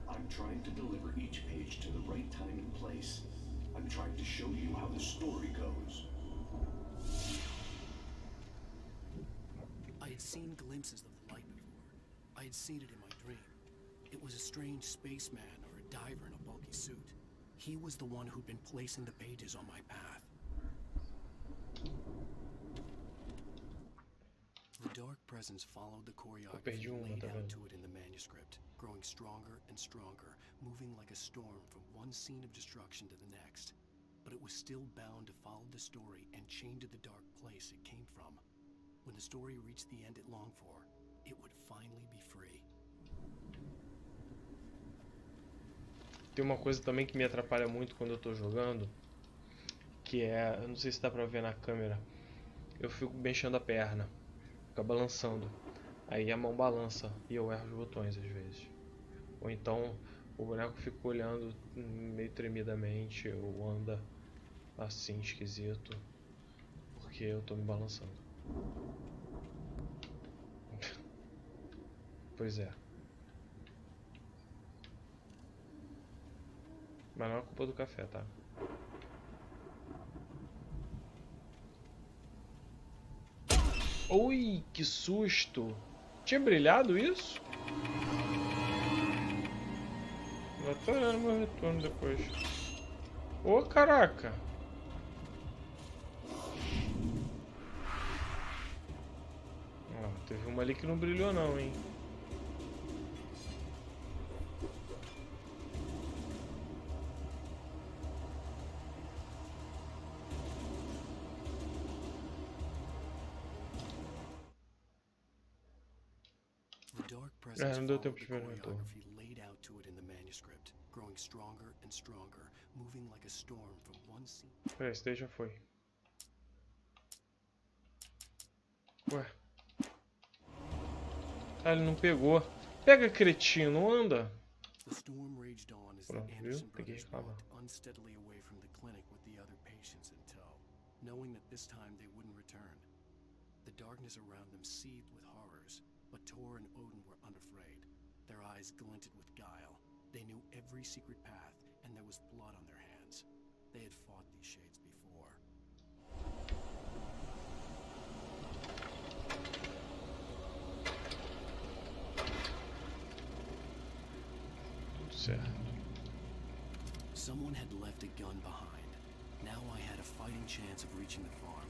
I'm trying to deliver each page to the right time and place. I'm trying to show you how the story goes. seen glimpses of the light before. I had seen it in my dream. It was a strange spaceman or a diver in a bulky suit. He was the one who'd been placing the pages on my path. The dark presence followed the choreography laid out to it in the manuscript, growing stronger and stronger, moving like a storm from one scene of destruction to the next. But it was still bound to follow the story and chained to the dark place it came from. When the story reached the end it longed for, it would finally be free. Tem uma coisa também que me atrapalha muito quando eu tô jogando, que é, eu não sei se dá pra ver na câmera, eu fico mexendo a perna, fica balançando, aí a mão balança e eu erro os botões às vezes. Ou então o boneco fica olhando meio tremidamente, ou anda assim esquisito, porque eu tô me balançando. Pois é. Mas não é culpa do café, tá? Ui, que susto! Tinha brilhado isso? Eu tô olhando meu retorno depois. Ô, caraca! Ó, teve uma ali que não brilhou não, hein? Não deu tempo de ver o retorno. Peraí, esse daí já foi. Ué. Ah, ele não pegou. Pega, cretino, anda. Pronto, viu? Peguei reclamar. Knowing that this time they wouldn't return. The darkness around them seethed with horrors, but Tor and Odin were unafraid. Their eyes glinted with guile. They knew every secret path, and there was blood on their hands. They had fought these shades before. Tudo certo. Someone had left a gun behind. Now I had a fighting chance of reaching the farm.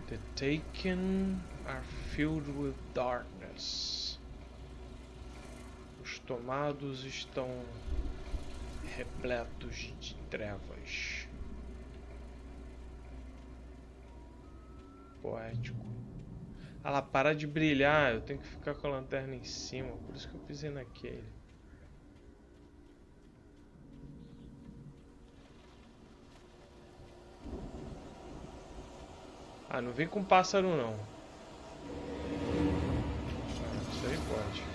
The Taken are filled with darkness. Os tomados estão repletos de trevas. Poético. Ah lá, para de brilhar. Eu tenho que ficar com a lanterna em cima. Por isso que eu pisei naquele. Ah, não vem com pássaro não. Ah, isso aí pode.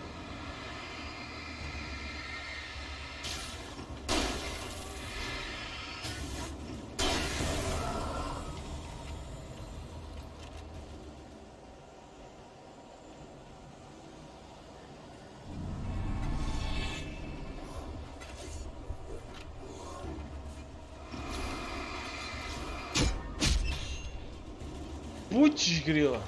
Putz, grila.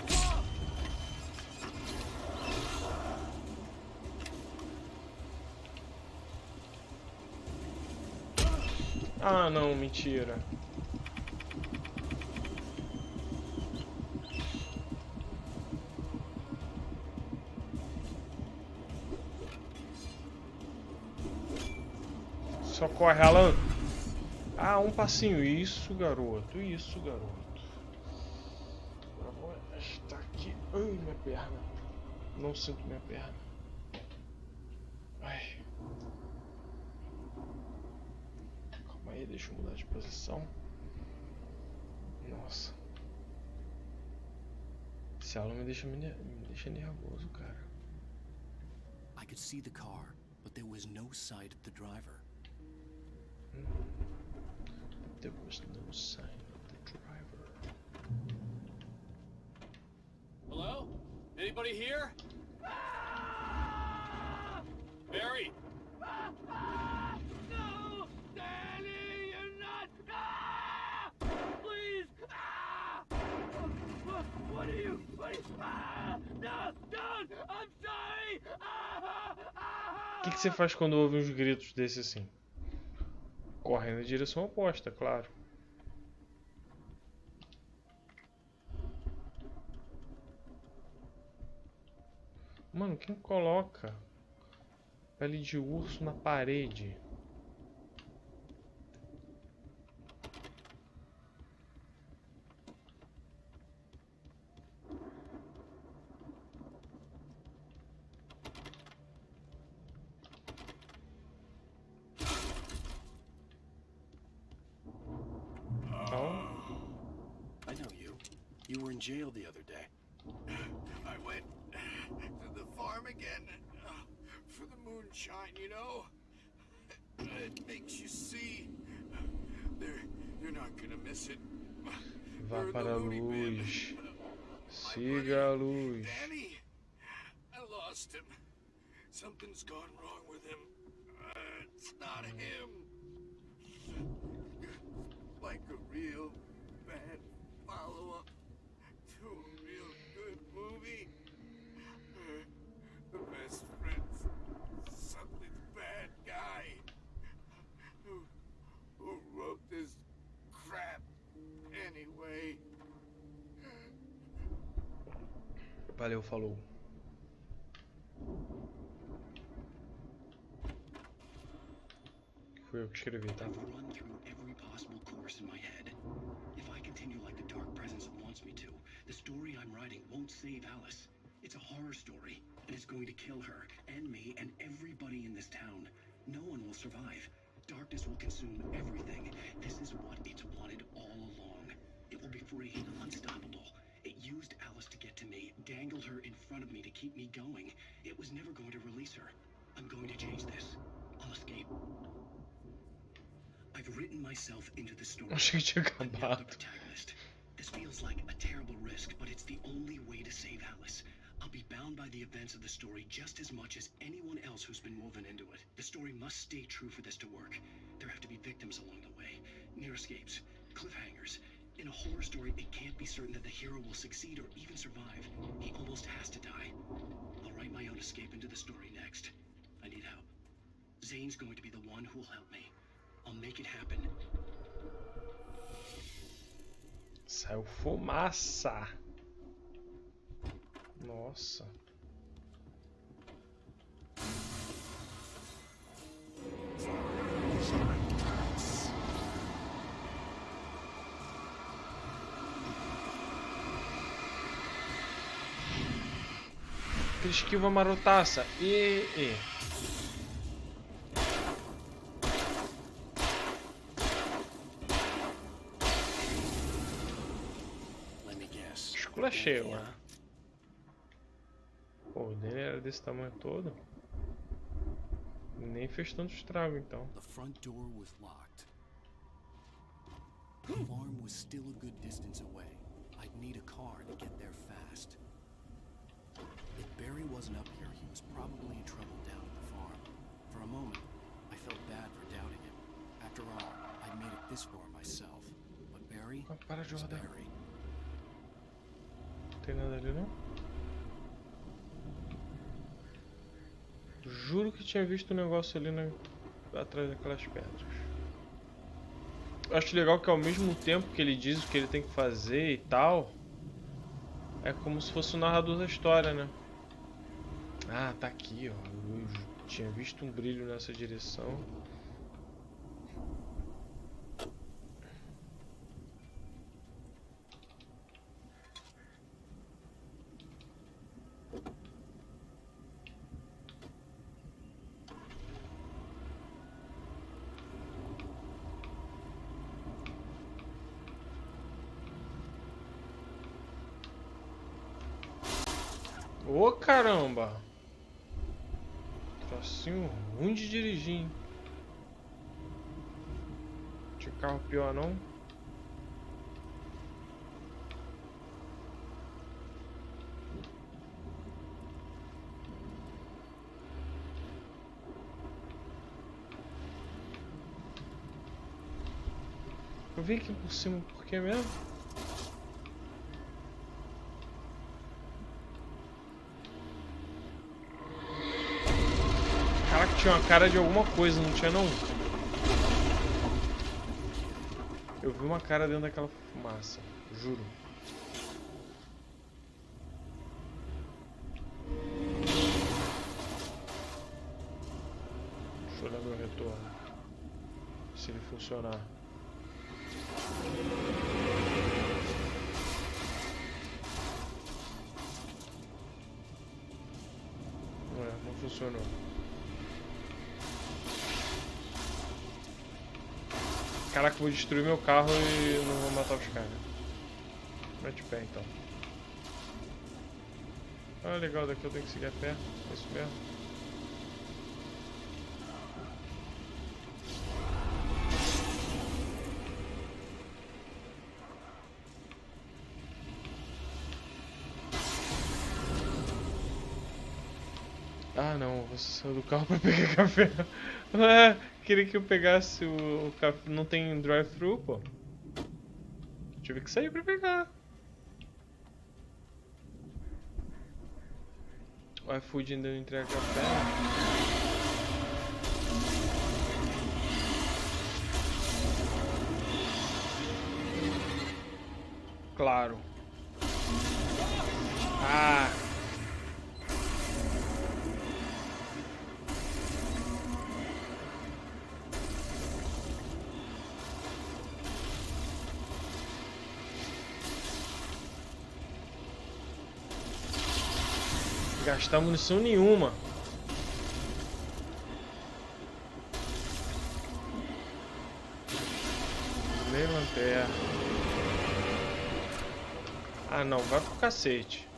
Ah, não, mentira. Socorre, Alan. Ah, um passinho. Isso, garoto. Isso, garoto. Está aqui. Ai, minha perna. Não sinto minha perna. Ai. Calma aí, deixa eu mudar de posição. Nossa. Esse aula me deixa nervoso, cara. I could see the car, but there was no sight of the driver. There was no sign of the driver. Hello? Anybody here? Barry! No! Danny, you're not! Please! No, don't! I'm sorry! O que você faz quando ouve uns gritos desse assim? Corre na direção oposta, claro. Mano, quem coloca pele de urso na parede? I know you. You were in jail the other day. I went to the farm again for the moonshine, you know? It makes you see. You're not gonna miss it. Vá para a luz. Siga a luz. Danny, I lost him. Something's gone wrong with him. It's not him. Like a real bad follow-up to a real good movie. The best friend's suddenly the bad guy who wrote this crap anyway. Valeu, falou. Foi eu que escrevi, tá? I've run through every possible course in my head. If I continue like the dark presence wants me to, the story I'm writing won't save Alice. It's a horror story, and it's going to kill her, and me, and everybody in this town. No one will survive. Darkness will consume everything. This is what it's wanted all along. It will be free, unstoppable. It used Alice to get to me, dangled her in front of me to keep me going. It was never going to release her. I'm going to change this. I'll escape. I've written myself into the story. Achei que tinha I'm now the acabado. protagonist. This feels like a terrible risk, but it's the only way to save Alice. I'll be bound by the events of the story just as much as anyone else who's been woven into it. The story must stay true for this to work. There have to be victims along the way, near escapes, cliffhangers. In a horror story, it can't be certain that the hero will succeed or even survive. He almost has to die. I'll write my own escape into the story next. I need help. Zane's going to be the one who will help me. I'll make it happen. Saiu fumaça. Nossa. Esquiva marotaça. E. Esculachei, mano. Pô, o dele era desse tamanho todo. Nem fez tanto estrago, então. The front door was locked. The farm was still a good distance away. I'd need a car to get there fast. If Barry wasn't up here, he was probably in trouble down at the farm. For a moment, I felt bad for doubting him. After all, I made it this far myself. But Barry was Barry. Não tem nada ali, não? Juro que tinha visto um negócio ali atrás daquelas pedras. Eu acho legal que ao mesmo tempo que ele diz o que ele tem que fazer e tal, é como se fosse o narrador da história, né? Ah, tá aqui, ó. Eu tinha visto um brilho nessa direção. Ô caramba! Trocinho ruim de dirigir, hein? Tinha carro pior não? Eu vim aqui por cima por que mesmo? tinha uma cara de alguma coisa, não tinha não? Eu vi uma cara dentro daquela fumaça, juro. Deixa eu olhar meu retorno. Se ele funcionar. Não funcionou. Caraca, vou destruir meu carro e não vou matar os caras. Mete pé então. Ah, legal, daqui eu tenho que seguir a pé. É isso mesmo. Ah não, você saiu do carro pra pegar café. Ah, queria que eu pegasse o café. Não tem drive-thru, pô. Tive que sair pra pegar. O iFood ainda não entrega café. Claro. Ah. Gastar munição nenhuma. Nem lanterna. Ah não, vai pro cacete.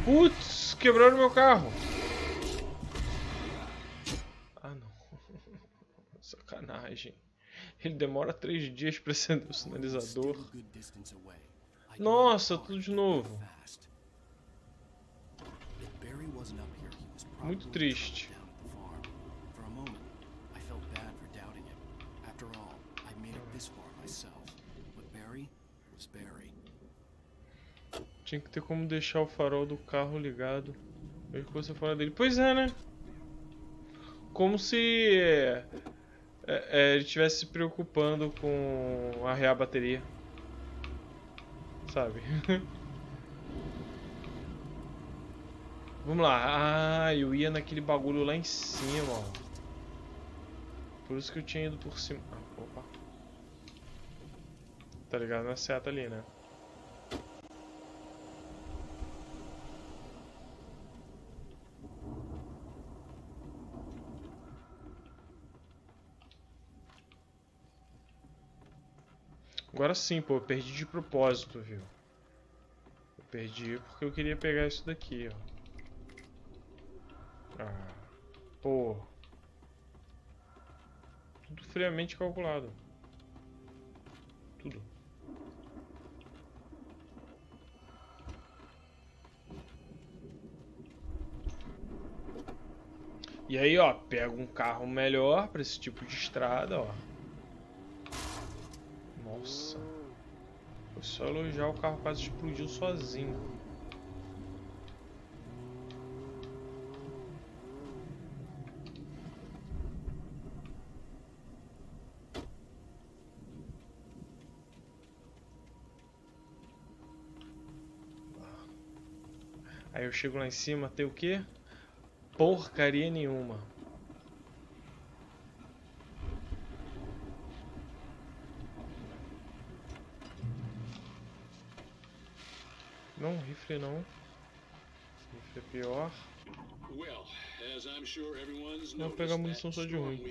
Putz, quebraram meu carro. Ah não. Sacanagem. Ele demora 3 dias pra acender o sinalizador. Nossa, tudo de novo. Muito triste. Tinha que ter como deixar o farol do carro ligado. Veja que você fala dele. Pois é, né? Como se ele estivesse se preocupando com arriar a bateria. Sabe? Vamos lá. Ah, eu ia naquele bagulho lá em cima, ó. Por isso que eu tinha ido por cima. Ah, opa. Tá ligado na seta ali, né? Agora sim, pô, eu perdi de propósito, viu? Eu perdi porque eu queria pegar isso daqui, ó. Ah, pô. Tudo friamente calculado. Tudo. E aí, ó, pega um carro melhor pra esse tipo de estrada, ó. Nossa. Foi só elogiar, o carro quase explodiu sozinho. Aí eu chego lá em cima, tem o quê? Porcaria nenhuma. Não, rifle não. Rifle é pior. Vou pegar munição só de ruim.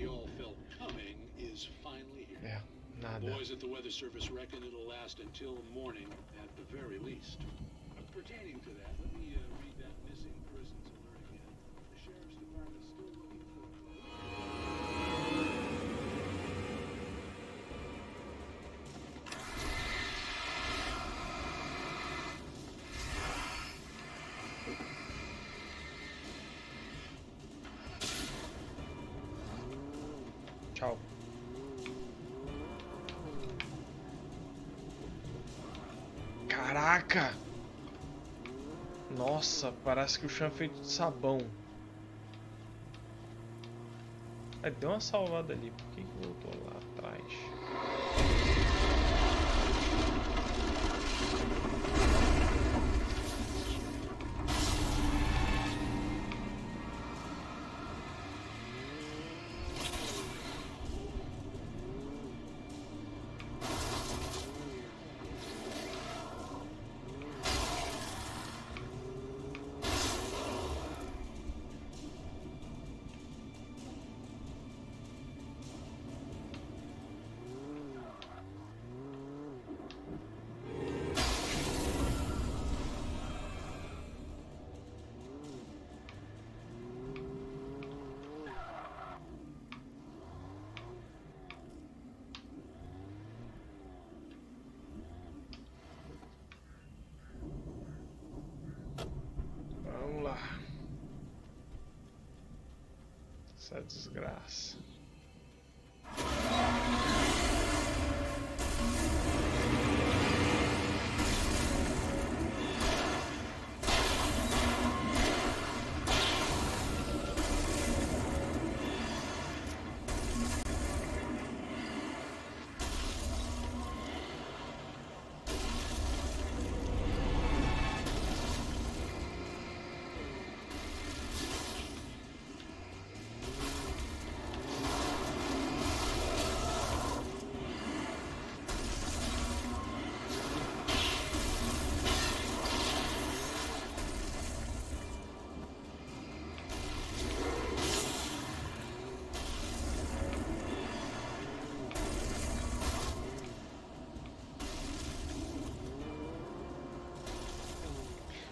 É, nada. Pertaining to that, let me read that missing persons alert again. The sheriff's department is still looking for... Tchau. Caraca! Nossa, parece que o chão é feito de sabão. Aí deu uma salvada ali. Por que voltou lá atrás? Vamos lá. Essa desgraça.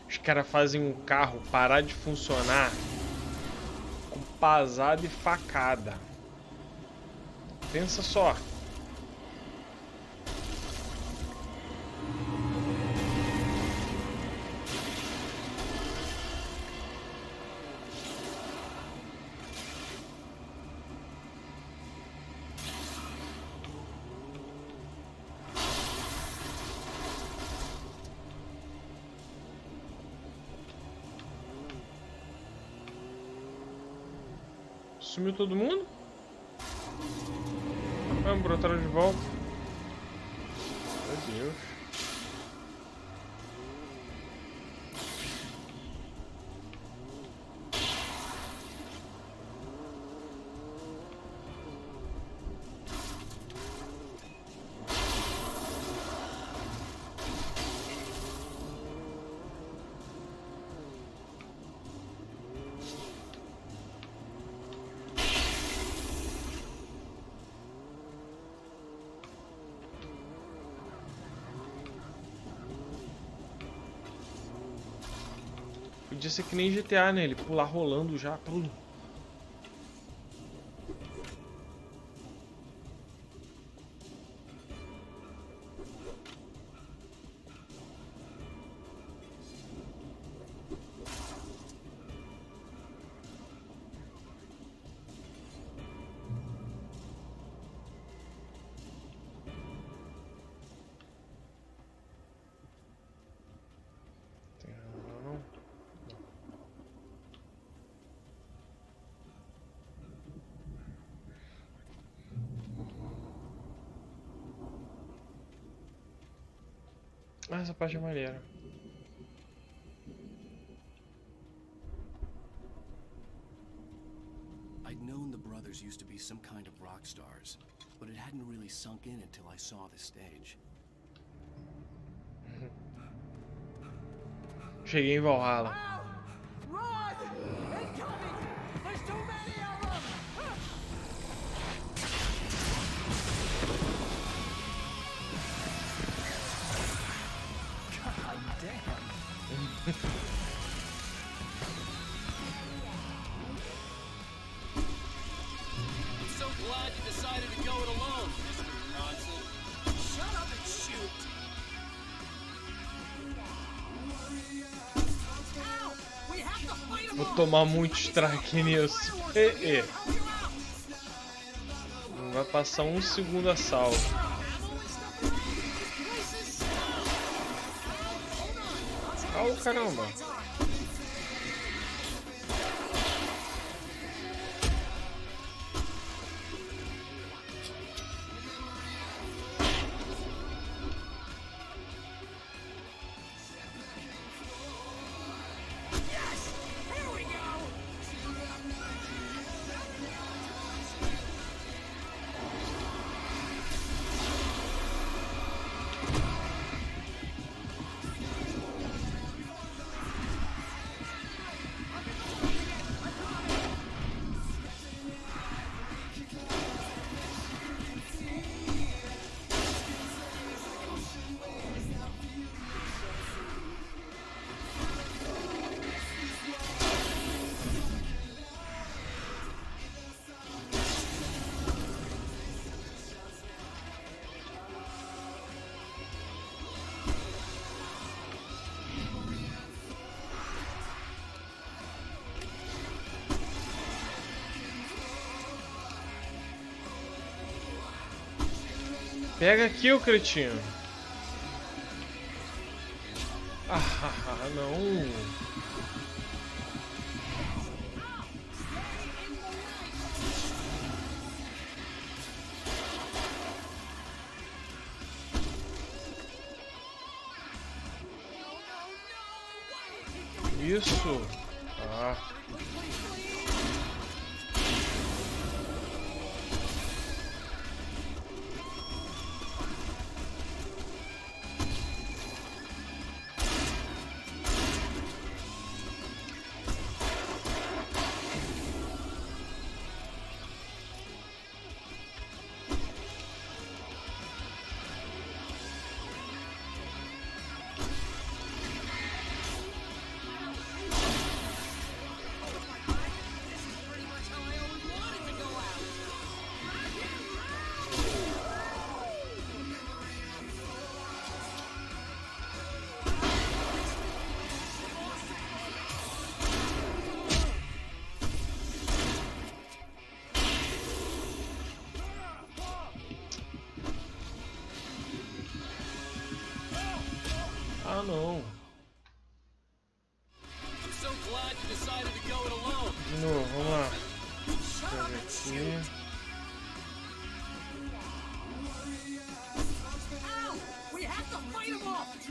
Os caras fazem um carro parar de funcionar com pasada e facada. Pensa só. Sumiu todo mundo? Vamos brotar de volta. Meu Deus. Podia ser que nem GTA, né? Ele pular rolando já. Pum. Ah, essa parte é maneira. I'd known the brothers used to be some kind of rock stars, but it hadn't really sunk in until I saw the stage. Cheguei em Valhalla. Run! Incoming! There's too many of them! God damn. I'm so glad you decided to go it alone, Mr. Johnson. Shut up and shoot. Ow! We have to fight him Vou off. tomar muito strike nisso. Não vai passar um segundo a salvo. Oh, caramba. Pega aqui, ô cretino. Não. Isso. Não. De novo, vamos lá. Pega aqui.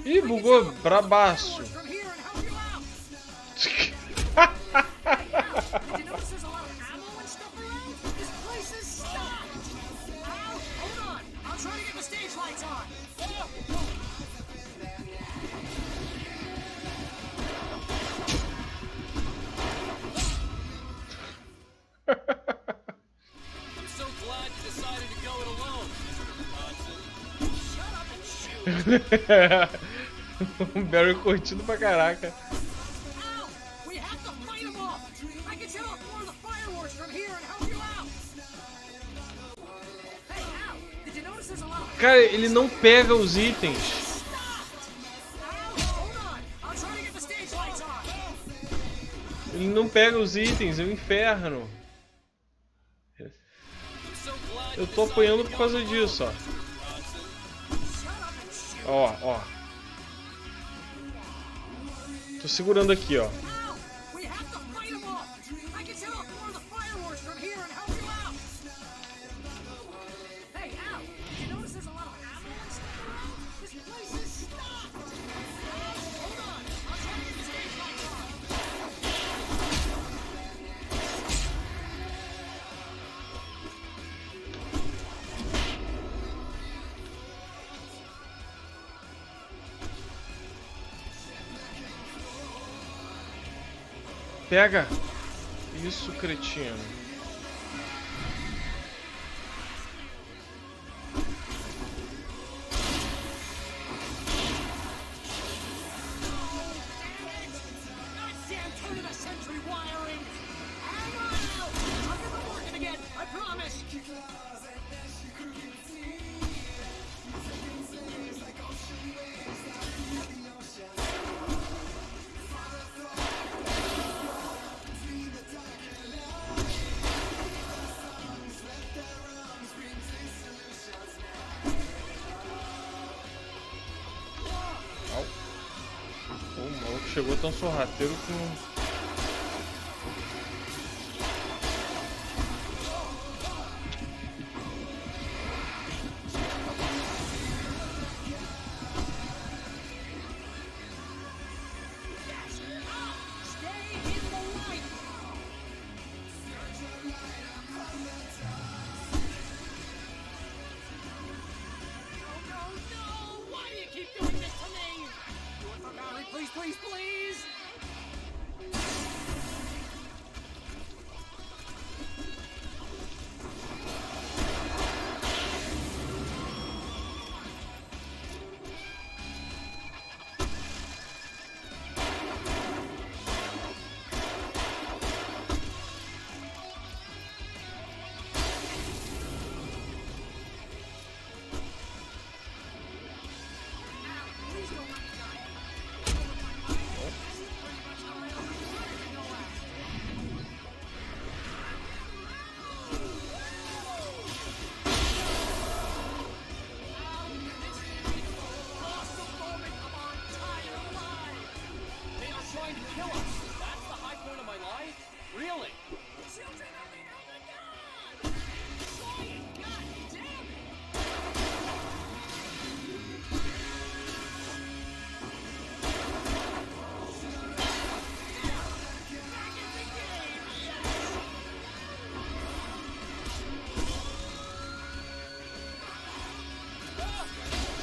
Ih, bugou brabaço. O Barry curtindo pra caraca. Cara, ele não pega os itens. Ele não pega os itens, é um inferno. Eu tô apanhando por causa disso, ó. Tô segurando aqui, ó. Pega! Isso, cretino. Chegou tão sorrateiro que não... yelling? Children of the elder god! Quiet, god damn it!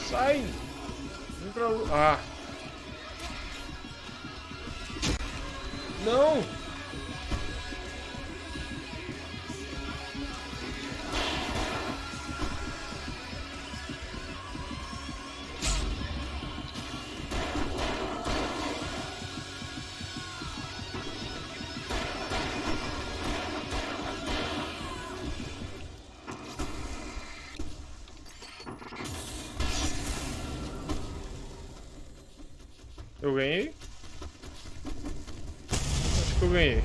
Sai! Vem pra luz. Ah! Não! Eu ganhei? Acho que eu ganhei.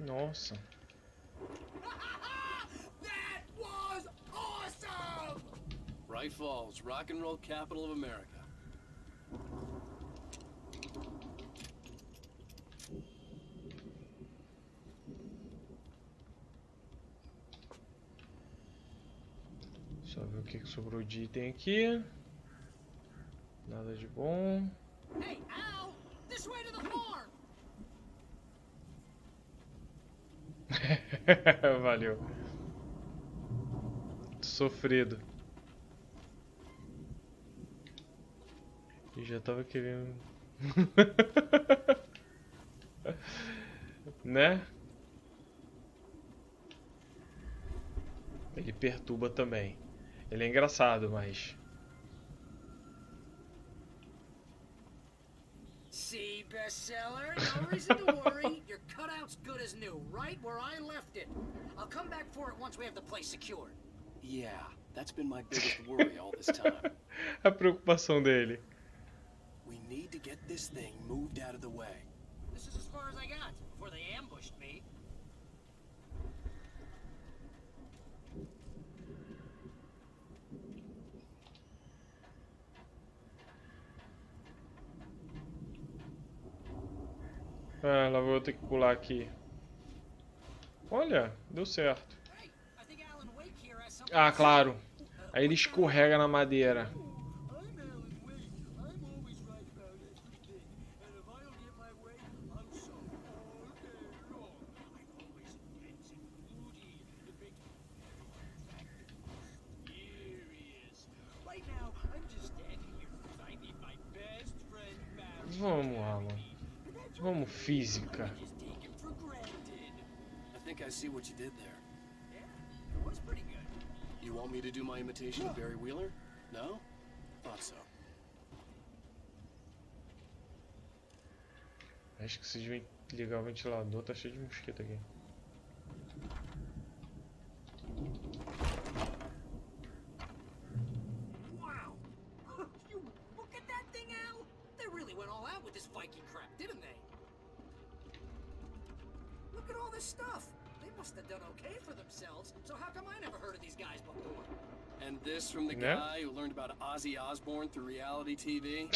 Nossa. That was awesome! Bright Falls, rock and roll capital of America. Só ver o que sobrou de item aqui. Nada de bom. Hey, Al! This way to the farm! Valeu. Sofrido. E já tava querendo. Né? Ele perturba também. Ele é engraçado, mas... See, bestseller? No reason to worry. Your cutout's good as new, right where I left it. I'll come back for it once we have the place secured. Yeah, that's been my biggest worry all this time. A preocupação dele. We need to get this thing moved out of the way. This is as far as I got before they ambushed me. Ah, lá vou eu ter que pular aqui. Olha, deu certo. Ah, claro. Aí ele escorrega na madeira. Vamos lá, mano. Vamos, física. I think I see what you did there. Yeah, it was pretty good. You want me to do my imitation of Barry Wheeler? No? Thought so. Acho que se ligar o ventilador, tá cheio de mosquito aqui. Wow! You look at that thing, Al! They really went all out with this Viking crap, didn't they? Look at all this stuff. They must have done okay for themselves. So how come I never heard of these guys before? And this from the guy who learned about Ozzy Osbourne through reality TV?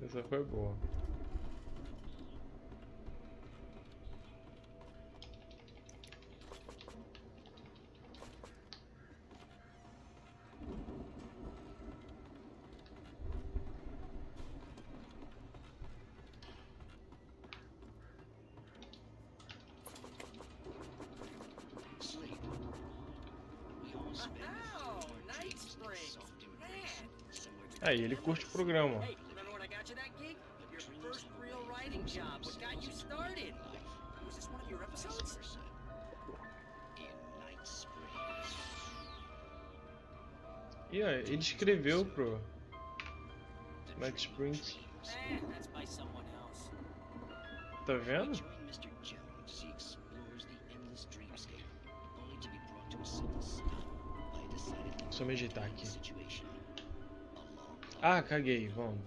Essa foi boa. Aí, ele curte o programa. Hey, remember when I got you that gig? Your first real writing job. What got you started? Was this one of your episodes? E aí, ele escreveu pro Night Springs. That's by someone else. Tá vendo? Só me ajeitar aqui. Ah, caguei, vamos.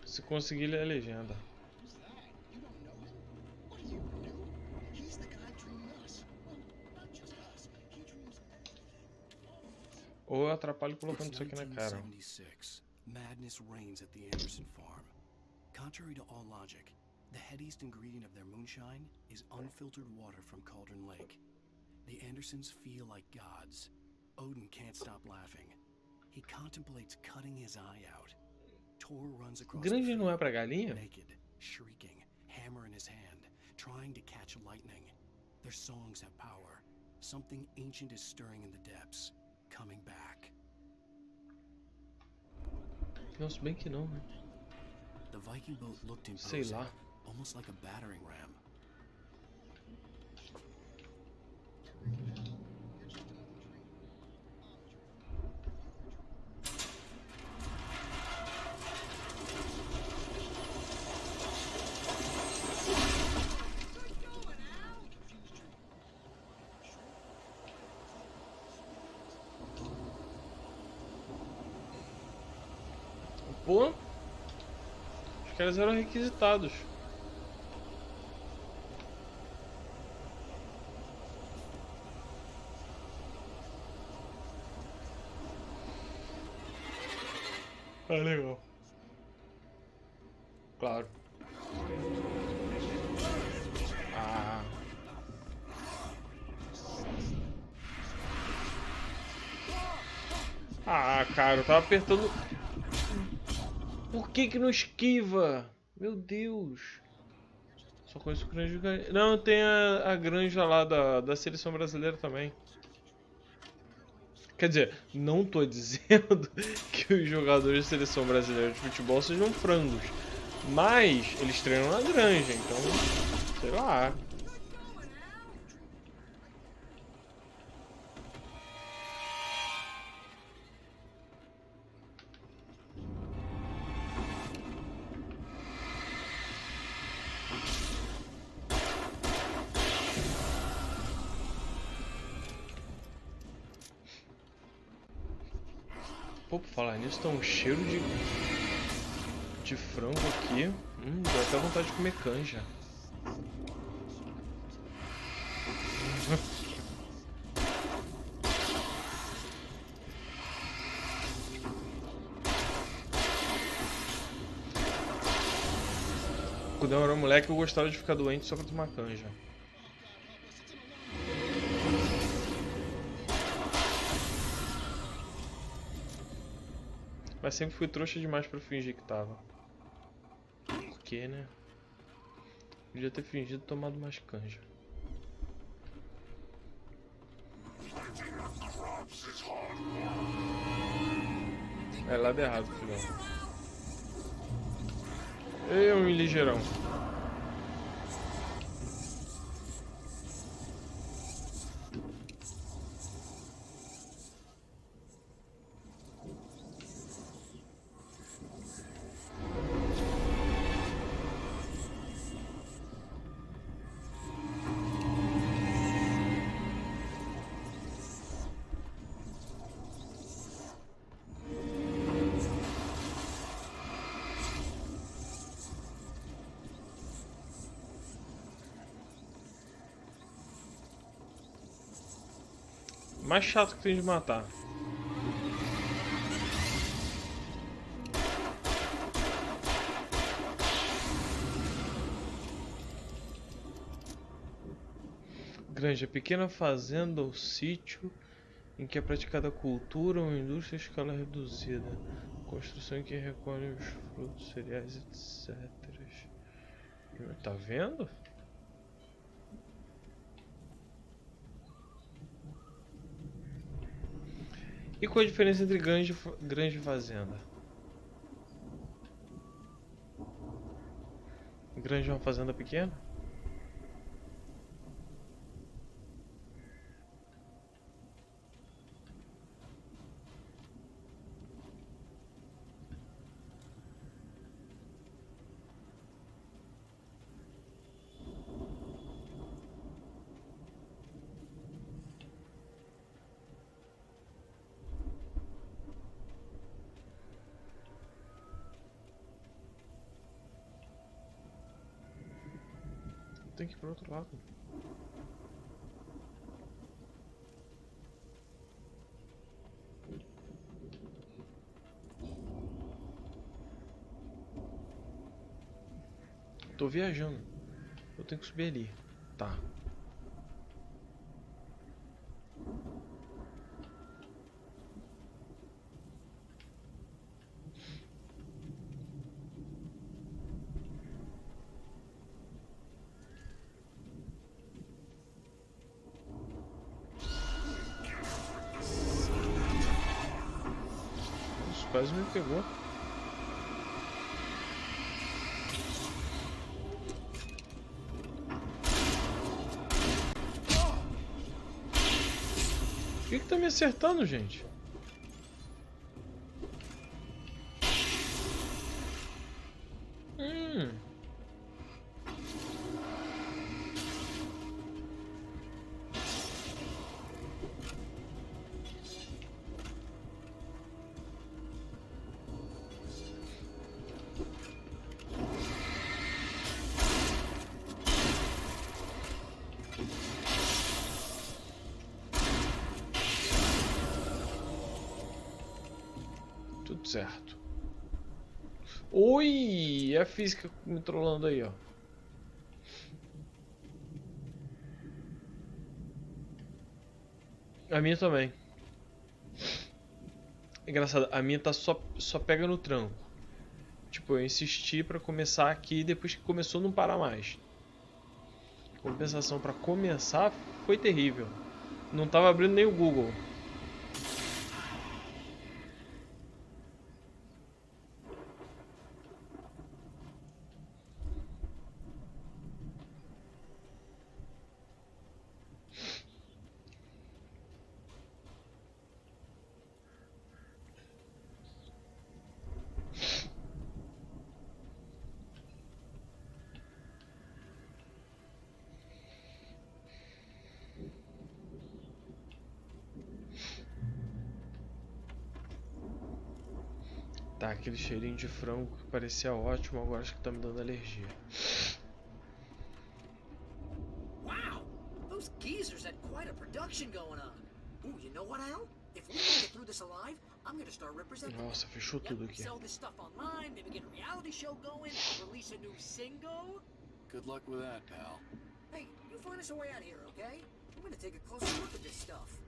Se conseguir ler a legenda. Ou eu atrapalho colocando It's isso aqui na cara. 1976. Madness reigns at the Anderson farm. Contrary to all logic, the headiest ingredient of their moonshine is unfiltered water from Cauldron Lake. The Andersons feel like gods. Odin can't stop laughing. He contemplates cutting his eye out. Tor runs across the Grande não é field, pra galinha? naked, shrieking, hammer in his hand, trying to catch lightning. Their songs have power. Something ancient is stirring in the depths, coming back. Nossa, bem que não, né? The Viking boat looked Sei imposing, lá. almost like a battering ram. Pô, os caras eram requisitados. Ah, legal. Claro. Ah, cara, eu tava apertando. Por que não esquiva? Meu Deus. Só conheço o grande. Não, tem a granja lá da seleção brasileira também. Quer dizer, não tô dizendo que os jogadores da seleção brasileira de futebol sejam frangos. Mas eles treinam na granja, então. Sei lá. Pô, por falar nisso, tá um cheiro de frango aqui. Deu até vontade de comer canja. Quando eu era moleque, eu gostava de ficar doente só pra tomar canja. Mas sempre fui trouxa demais pra fingir que tava. Por quê, né? Podia ter fingido tomado mais canja. É lado errado, filhão. Eu, ligeirão. Mais chato que tem de matar. Granja, pequena fazenda ou sítio em que é praticada cultura ou indústria em escala reduzida. Construção em que recolhe os frutos, cereais, etc. Tá vendo? E qual a diferença entre granja e fazenda? Granja é uma fazenda pequena? Tem que ir pro outro lado. tô viajando. Eu tenho que subir ali. Tá. Isso quase me pegou. Por que tá me acertando, gente? Tudo certo. Oi! É a física me trollando aí, ó. A minha também. Engraçado, a minha tá só pega no tranco. Tipo, eu insisti pra começar aqui e depois que começou não para mais. Compensação pra começar foi terrível. Não tava abrindo nem o Google. Tá, aquele cheirinho de frango que parecia ótimo, agora acho que tá me dando alergia. Wow! Those geezers had quite a production going on. Ooh, you know what, Al? If we make it through this alive, I'm gonna start representing. Nossa, fechou tudo aqui. Sell this stuff online, maybe get a reality show going, release a new single. Good luck with that, pal. Hey, you find us a way out of here, okay? I'm gonna take a closer look at this stuff.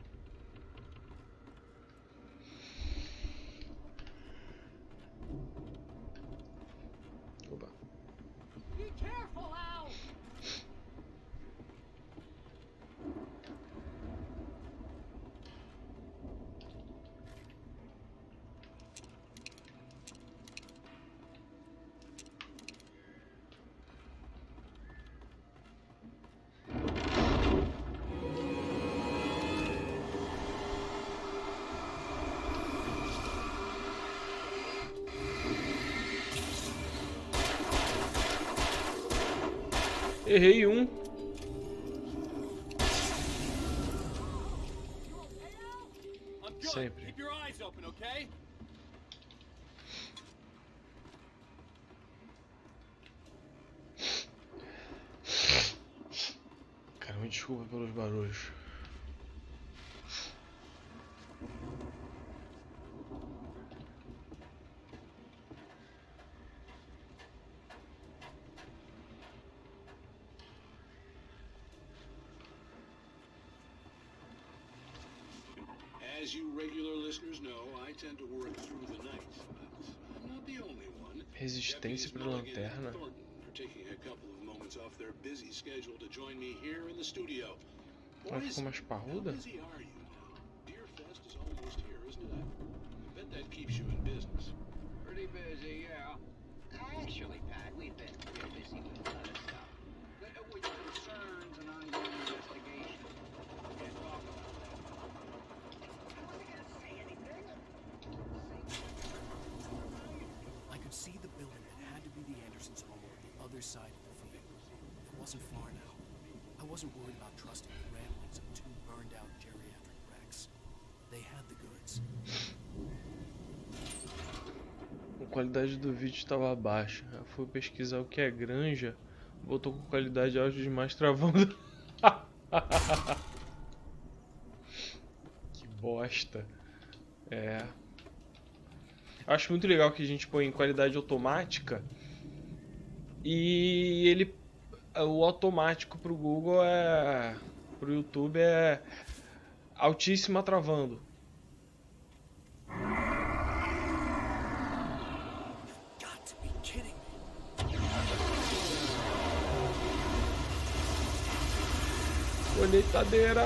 Oba. Be careful, Al! Errei um. Sempre. Keep your eyes open, okay? Cara, me desculpa pelos barulhos. As you regular listeners know, I tend to work through the night, but I'm not the only one. Resistência para lanterna. Thornton are taking a couple of moments off their busy schedule to join me here in the studio. Ela ficou mais parruda? How busy are you now? Deer Fest is almost here, isn't it? I bet that keeps you in business. Pretty busy, yeah. Actually, Pat, we've been real busy with other stuff. With concerns and ongoing investigation. Can't talk about that. I wasn't gonna say anything. I could see the building that had to be the Andersons' home on the other side of the field. It wasn't far now. I wasn't worried about trusting the ramblings of two burned-out geriatric wrecks. They had the goods. A qualidade do vídeo estava baixa. Eu fui pesquisar o que é granja, botou com qualidade de áudio demais travando. Que bosta. É. Acho muito legal que a gente põe em qualidade automática E ele, o automático pro Google pro YouTube é altíssima travando. Colheitadeira!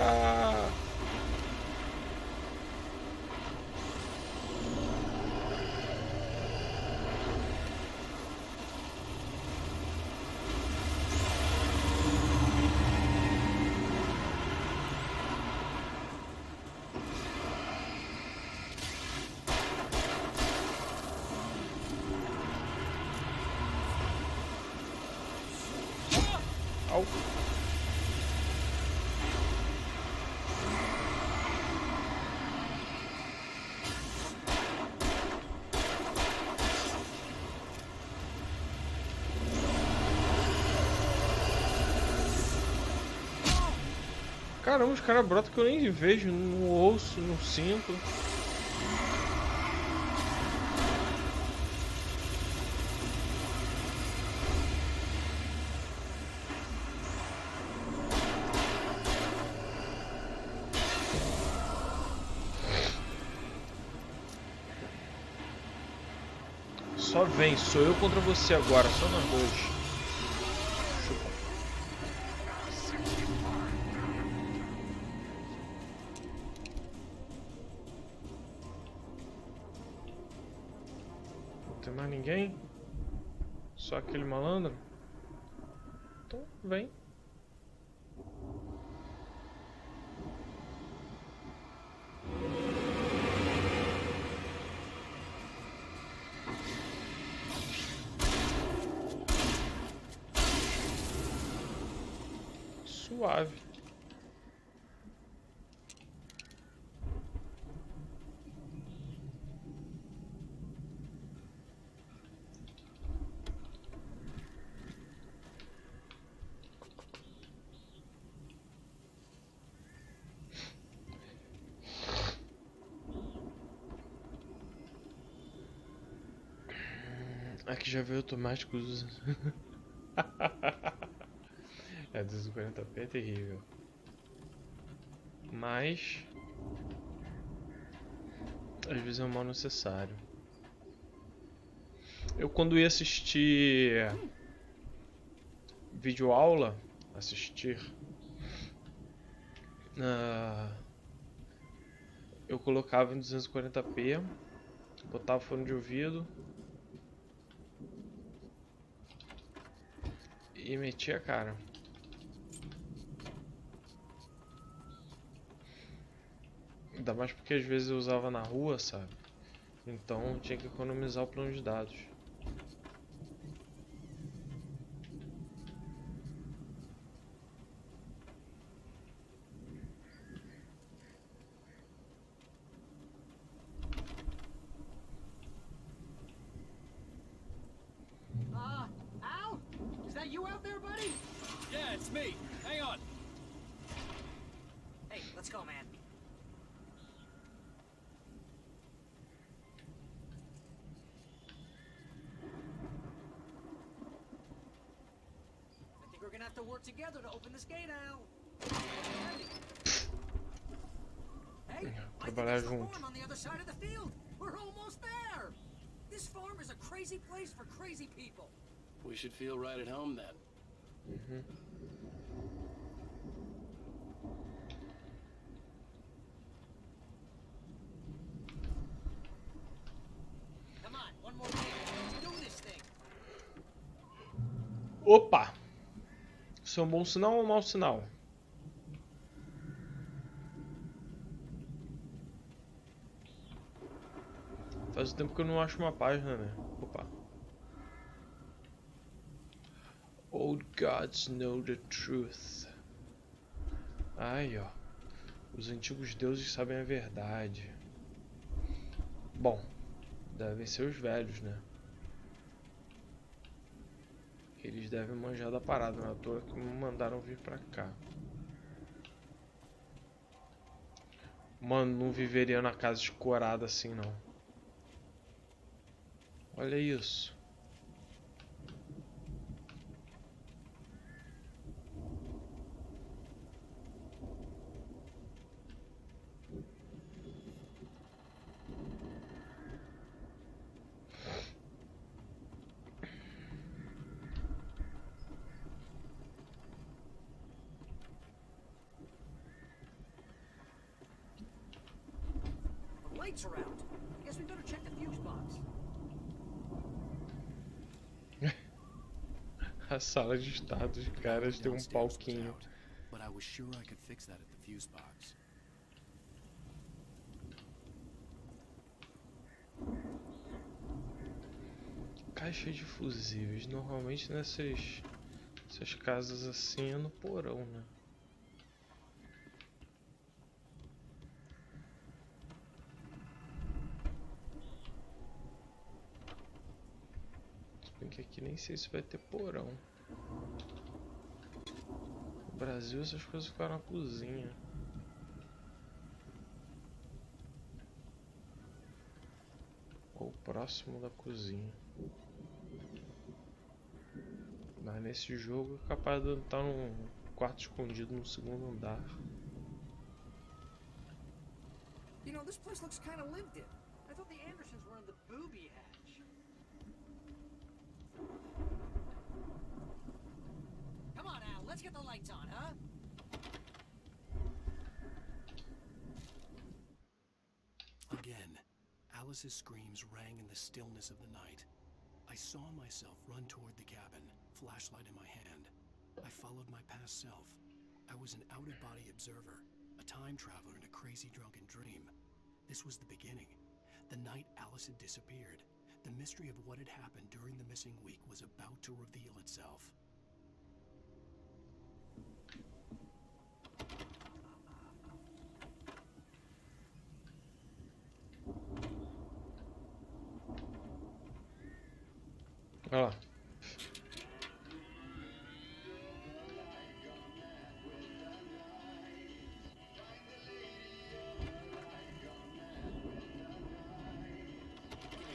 Au. Caramba, os caras brotam que eu nem vejo, não ouço, não sinto. Só vem, sou eu contra você agora, só nós dois. Não tem mais ninguém? Só aquele malandro? Então, vem. Suave. Aqui já veio automático. É, 240p é terrível. Mas às vezes é um mal necessário. Eu quando ia assistir videoaula, eu colocava em 240p, botava fone de ouvido e metia a cara. Ainda mais porque às vezes eu usava na rua, sabe? Então tinha que economizar o plano de dados. Al? Is that you out there, buddy? Yeah, it's me. Hang on. Hey, let's go, man. I think we're gonna have to work together to open this gate, Al. Hey, I think Trabalhar there's a junto. farm on the other side of the field. We're almost there. This farm is a crazy place for crazy people. We should feel right at home then. Come on, one more thing. Let's do this thing. Opa! Isso é um bom sinal ou um mau sinal? Faz tempo que eu não acho uma página, né? Opa. Old gods know the truth. Aí, ó. Os antigos deuses sabem a verdade. Bom, devem ser os velhos, né? Eles devem manjar da parada, não é à toa que me mandaram vir pra cá. Mano, não viveria na casa escorada assim, não. Olha isso. lights are out. I guess we better check the fuse box. A sala de estar dos caras tem um palquinho. But I was sure I could fix that at the fuse box. Caixa de fusíveis. Normalmente nessas casas assim é no porão, né? Se bem que aqui nem sei se vai ter porão. No Brasil essas coisas ficaram na cozinha. Ou próximo da cozinha. Mas nesse jogo é capaz de estar num quarto escondido no segundo andar. You know, this place looks kind of lived in. I thought the Andersons were in the booby hatch. Come on, Al, let's get the lights on, huh? Again, Alice's screams rang in the stillness of the night. I saw myself run toward the cabin, flashlight in my hand. I followed my past self. I was an out-of-body observer, a time traveler in a crazy drunken dream. This was the beginning. The night Alice had disappeared. The mystery of what had happened during the missing week was about to reveal itself. Olha lá.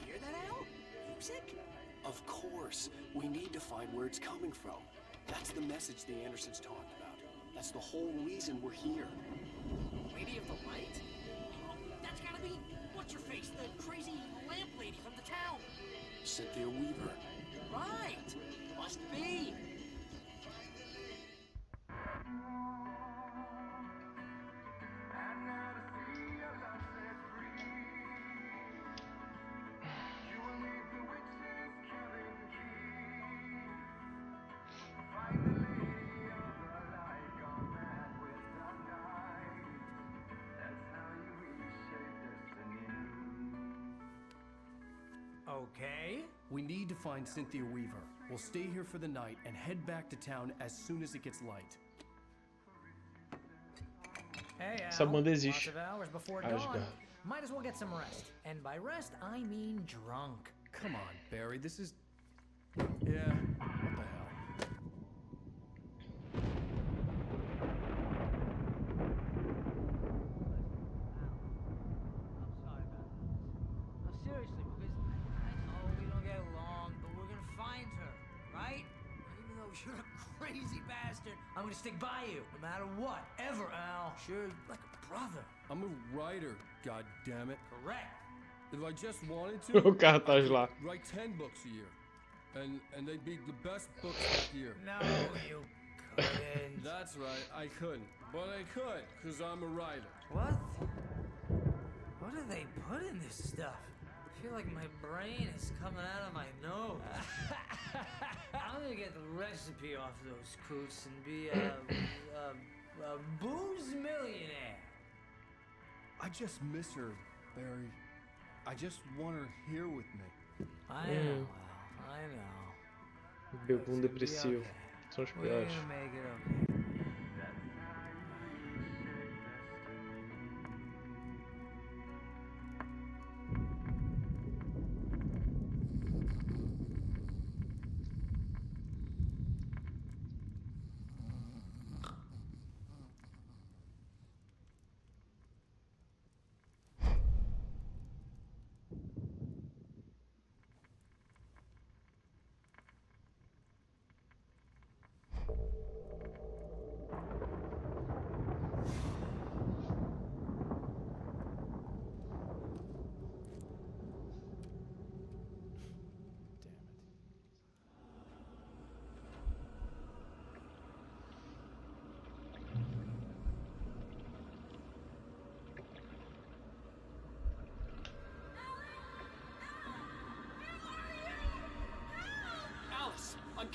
Hear that, Al? Music? Of course. We need to find where it's coming from. That's the message the Andersons talked about. That's the whole reason we're here. Lady of the Light? Oh, that's gotta be... What's-her-face? The crazy lamp lady from the town. Cynthia Weaver. Right! Must be! Okay. We need to find Cynthia Weaver. We'll stay here for the night and head back to town as soon as it gets light. Hey, Al. Essa banda Lots existe. of hours before Asgard. dawn. Might as well get some rest. And by rest, I mean drunk. Come on, Barry, this is... Yeah, what the hell? No, seriously, because I know we don't get along, but we're gonna find her, right? Even though you're a crazy bastard, I'm gonna stick by you, no matter what, ever, Al. Sure, like a brother. I'm a writer, goddammit. Correct. If I just wanted to, O cartaz lá. I'd write 10 books a year. And they'd be the best books that year. No, you couldn't. That's right, I couldn't. But I could, because I'm a writer. What? What do they put in this stuff? I feel like my brain is coming out of my nose. I'm gonna get the recipe off those coots and be a booze millionaire. I just miss her, Barry. I just want her here with me. I know, Al. I know. Bebum depressivo. São os We're piores. gonna make it okay.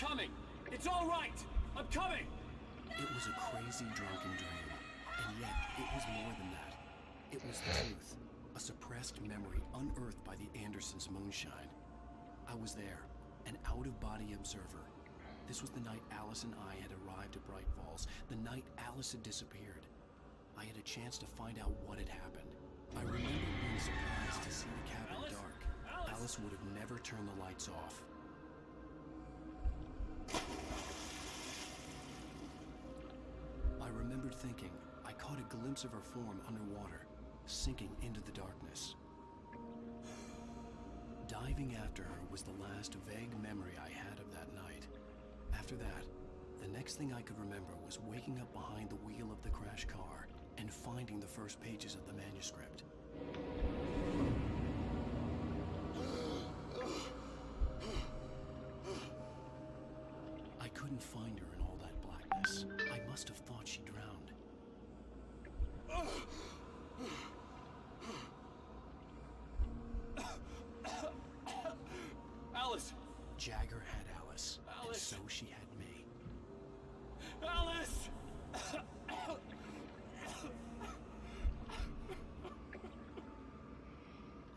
coming! It's all right! I'm coming! It was a crazy drunken dream, and yet it was more than that. It was the truth, a suppressed memory unearthed by the Andersons' moonshine. I was there, an out-of-body observer. This was the night Alice and I had arrived at Bright Falls, the night Alice had disappeared. I had a chance to find out what had happened. I remember being surprised to see the cabin dark. Alice would have never turned the lights off. I remembered thinking I caught a glimpse of her form underwater, sinking into the darkness. Diving after her was the last vague memory I had of that night. After that, the next thing I could remember was waking up behind the wheel of the crash car and finding the first pages of the manuscript. I couldn't find her in all that blackness. I must have thought she drowned. Alice! Jagger had Alice, and so she had me. Alice!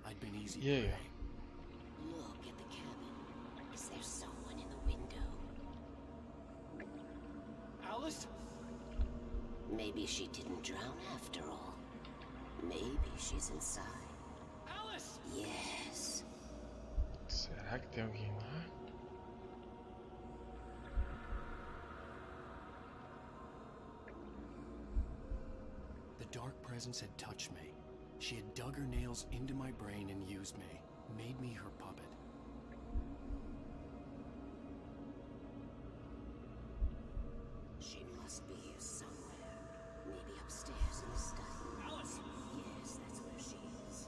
I'd been easy Yeah. prey. Look at the cabin. Is there someone in the window? Alice? Maybe she didn't drown after all. Maybe she's inside. Alice! Yes. Será que tem alguém lá? The dark presence had touched me. She had dug her nails into my brain and used me, made me her puppet. She must be here somewhere. Maybe upstairs in the study. Alice! Yes, that's where she is.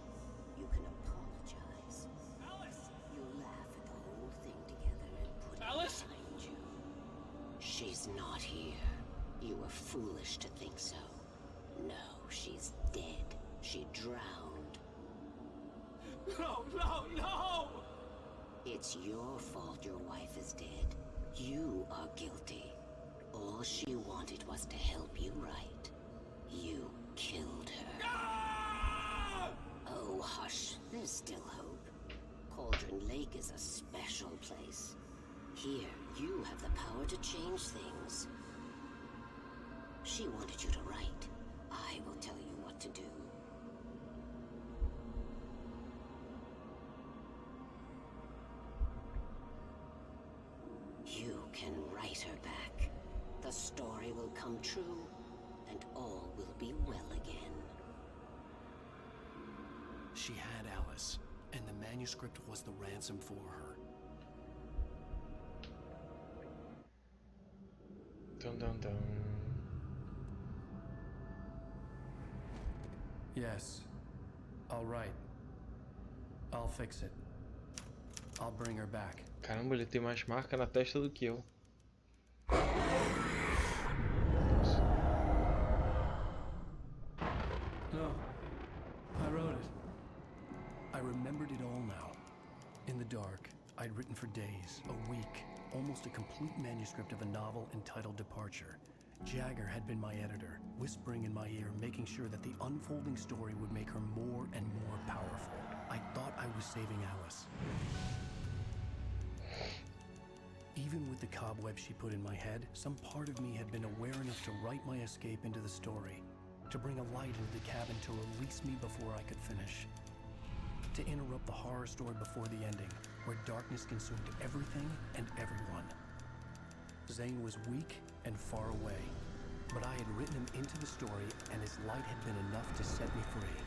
You can apologize. Alice! You laugh at the whole thing together and put Alice! it behind you. She's not here. You were foolish to think so. No, she's dead. She drowned. No, no, no! It's your fault your wife is dead. You are guilty. All she wanted was to help you right. You killed her. Ah! Oh, hush. There's still hope. Cauldron Lake is a special place. Here, you have the power to change things. She wanted you to write. I will tell you what to do. You can write her back. The story will come true, and all will be well again. She had Alice, and the manuscript was the ransom for her. Dun dun dun. Yes. All right. I'll fix it. I'll bring her back. Caramba, ele tem mais marca na testa do que eu. No. I wrote it. I remembered it all now. In the dark, I'd written for days, a week, almost a complete manuscript of a novel entitled Departure. Jagger had been my editor, whispering in my ear, making sure that the unfolding story would make her more and more powerful. I thought I was saving Alice. Even with the cobweb she put in my head, some part of me had been aware enough to write my escape into the story, to bring a light into the cabin to release me before I could finish, to interrupt the horror story before the ending, where darkness consumed everything and everyone. Zane was weak and far away, but I had written him into the story, and his light had been enough to set me free.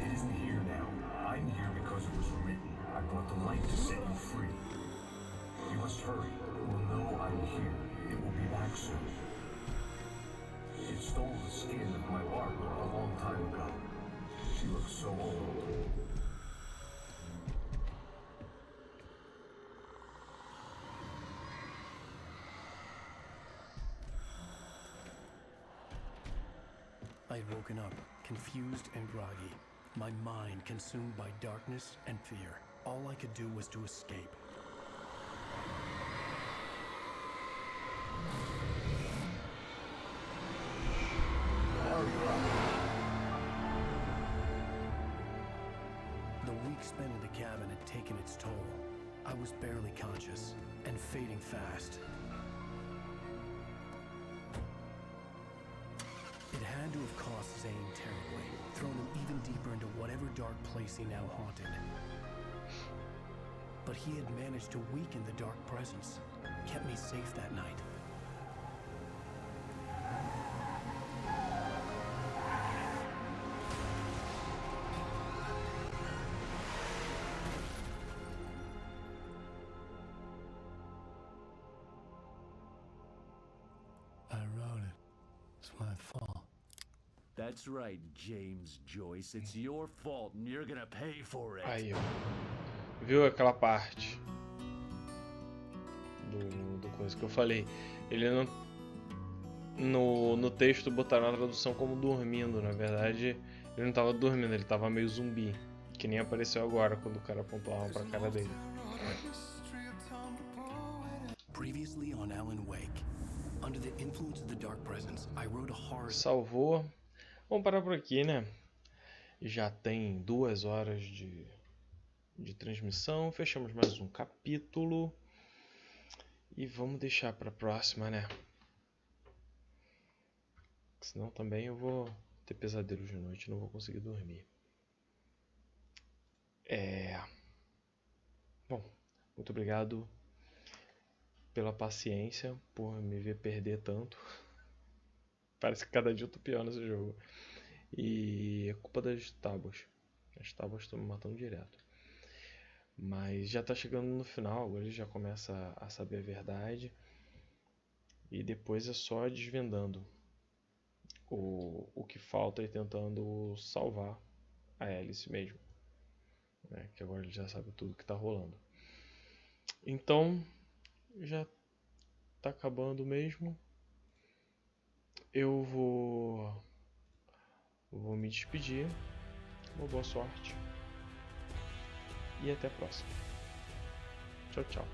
It isn't here now. I'm here because it was written. I brought the light to set you free. You must hurry. It will know I'm here. It will be back soon. It stole the skin of my Barbara a long time ago. She looks so old. I had woken up, confused and groggy, my mind consumed by darkness and fear. All I could do was to escape. The week spent in the cabin had taken its toll. I was barely conscious and fading fast. It had to have cost Zane terribly, thrown him even deeper into whatever dark place he now haunted. But he had managed to weaken the dark presence, kept me safe that night. I wrote it. It's my fault. That's right, James Joyce. It's your fault and you're gonna pay for it. Aí, ó. Viu aquela parte do coisa que eu falei? Ele não... No texto botaram a tradução como dormindo. Na verdade, ele não tava dormindo, ele tava meio zumbi. Que nem apareceu agora quando o cara apontou a arma pra cara dele. Previously on Alan Wake. Under the influence of the dark presence, I wrote a horror. Salvou. Vamos parar por aqui, né? Já tem 2 horas de transmissão. Fechamos mais um capítulo. E vamos deixar para a próxima, né? Senão também eu vou ter pesadelos de noite e não vou conseguir dormir. Bom, muito obrigado pela paciência, por me ver perder tanto. Parece que cada dia eu tô pior nesse jogo. E é culpa das tábuas. As tábuas estão me matando direto. Mas já tá chegando no final, agora ele já começa a saber a verdade. E depois é só desvendando o que falta e tentando salvar a Alice mesmo. Né? Que agora ele já sabe tudo que tá rolando. Então, já tá acabando mesmo. Eu vou me despedir. Uma boa sorte. E até a próxima. Tchau, tchau.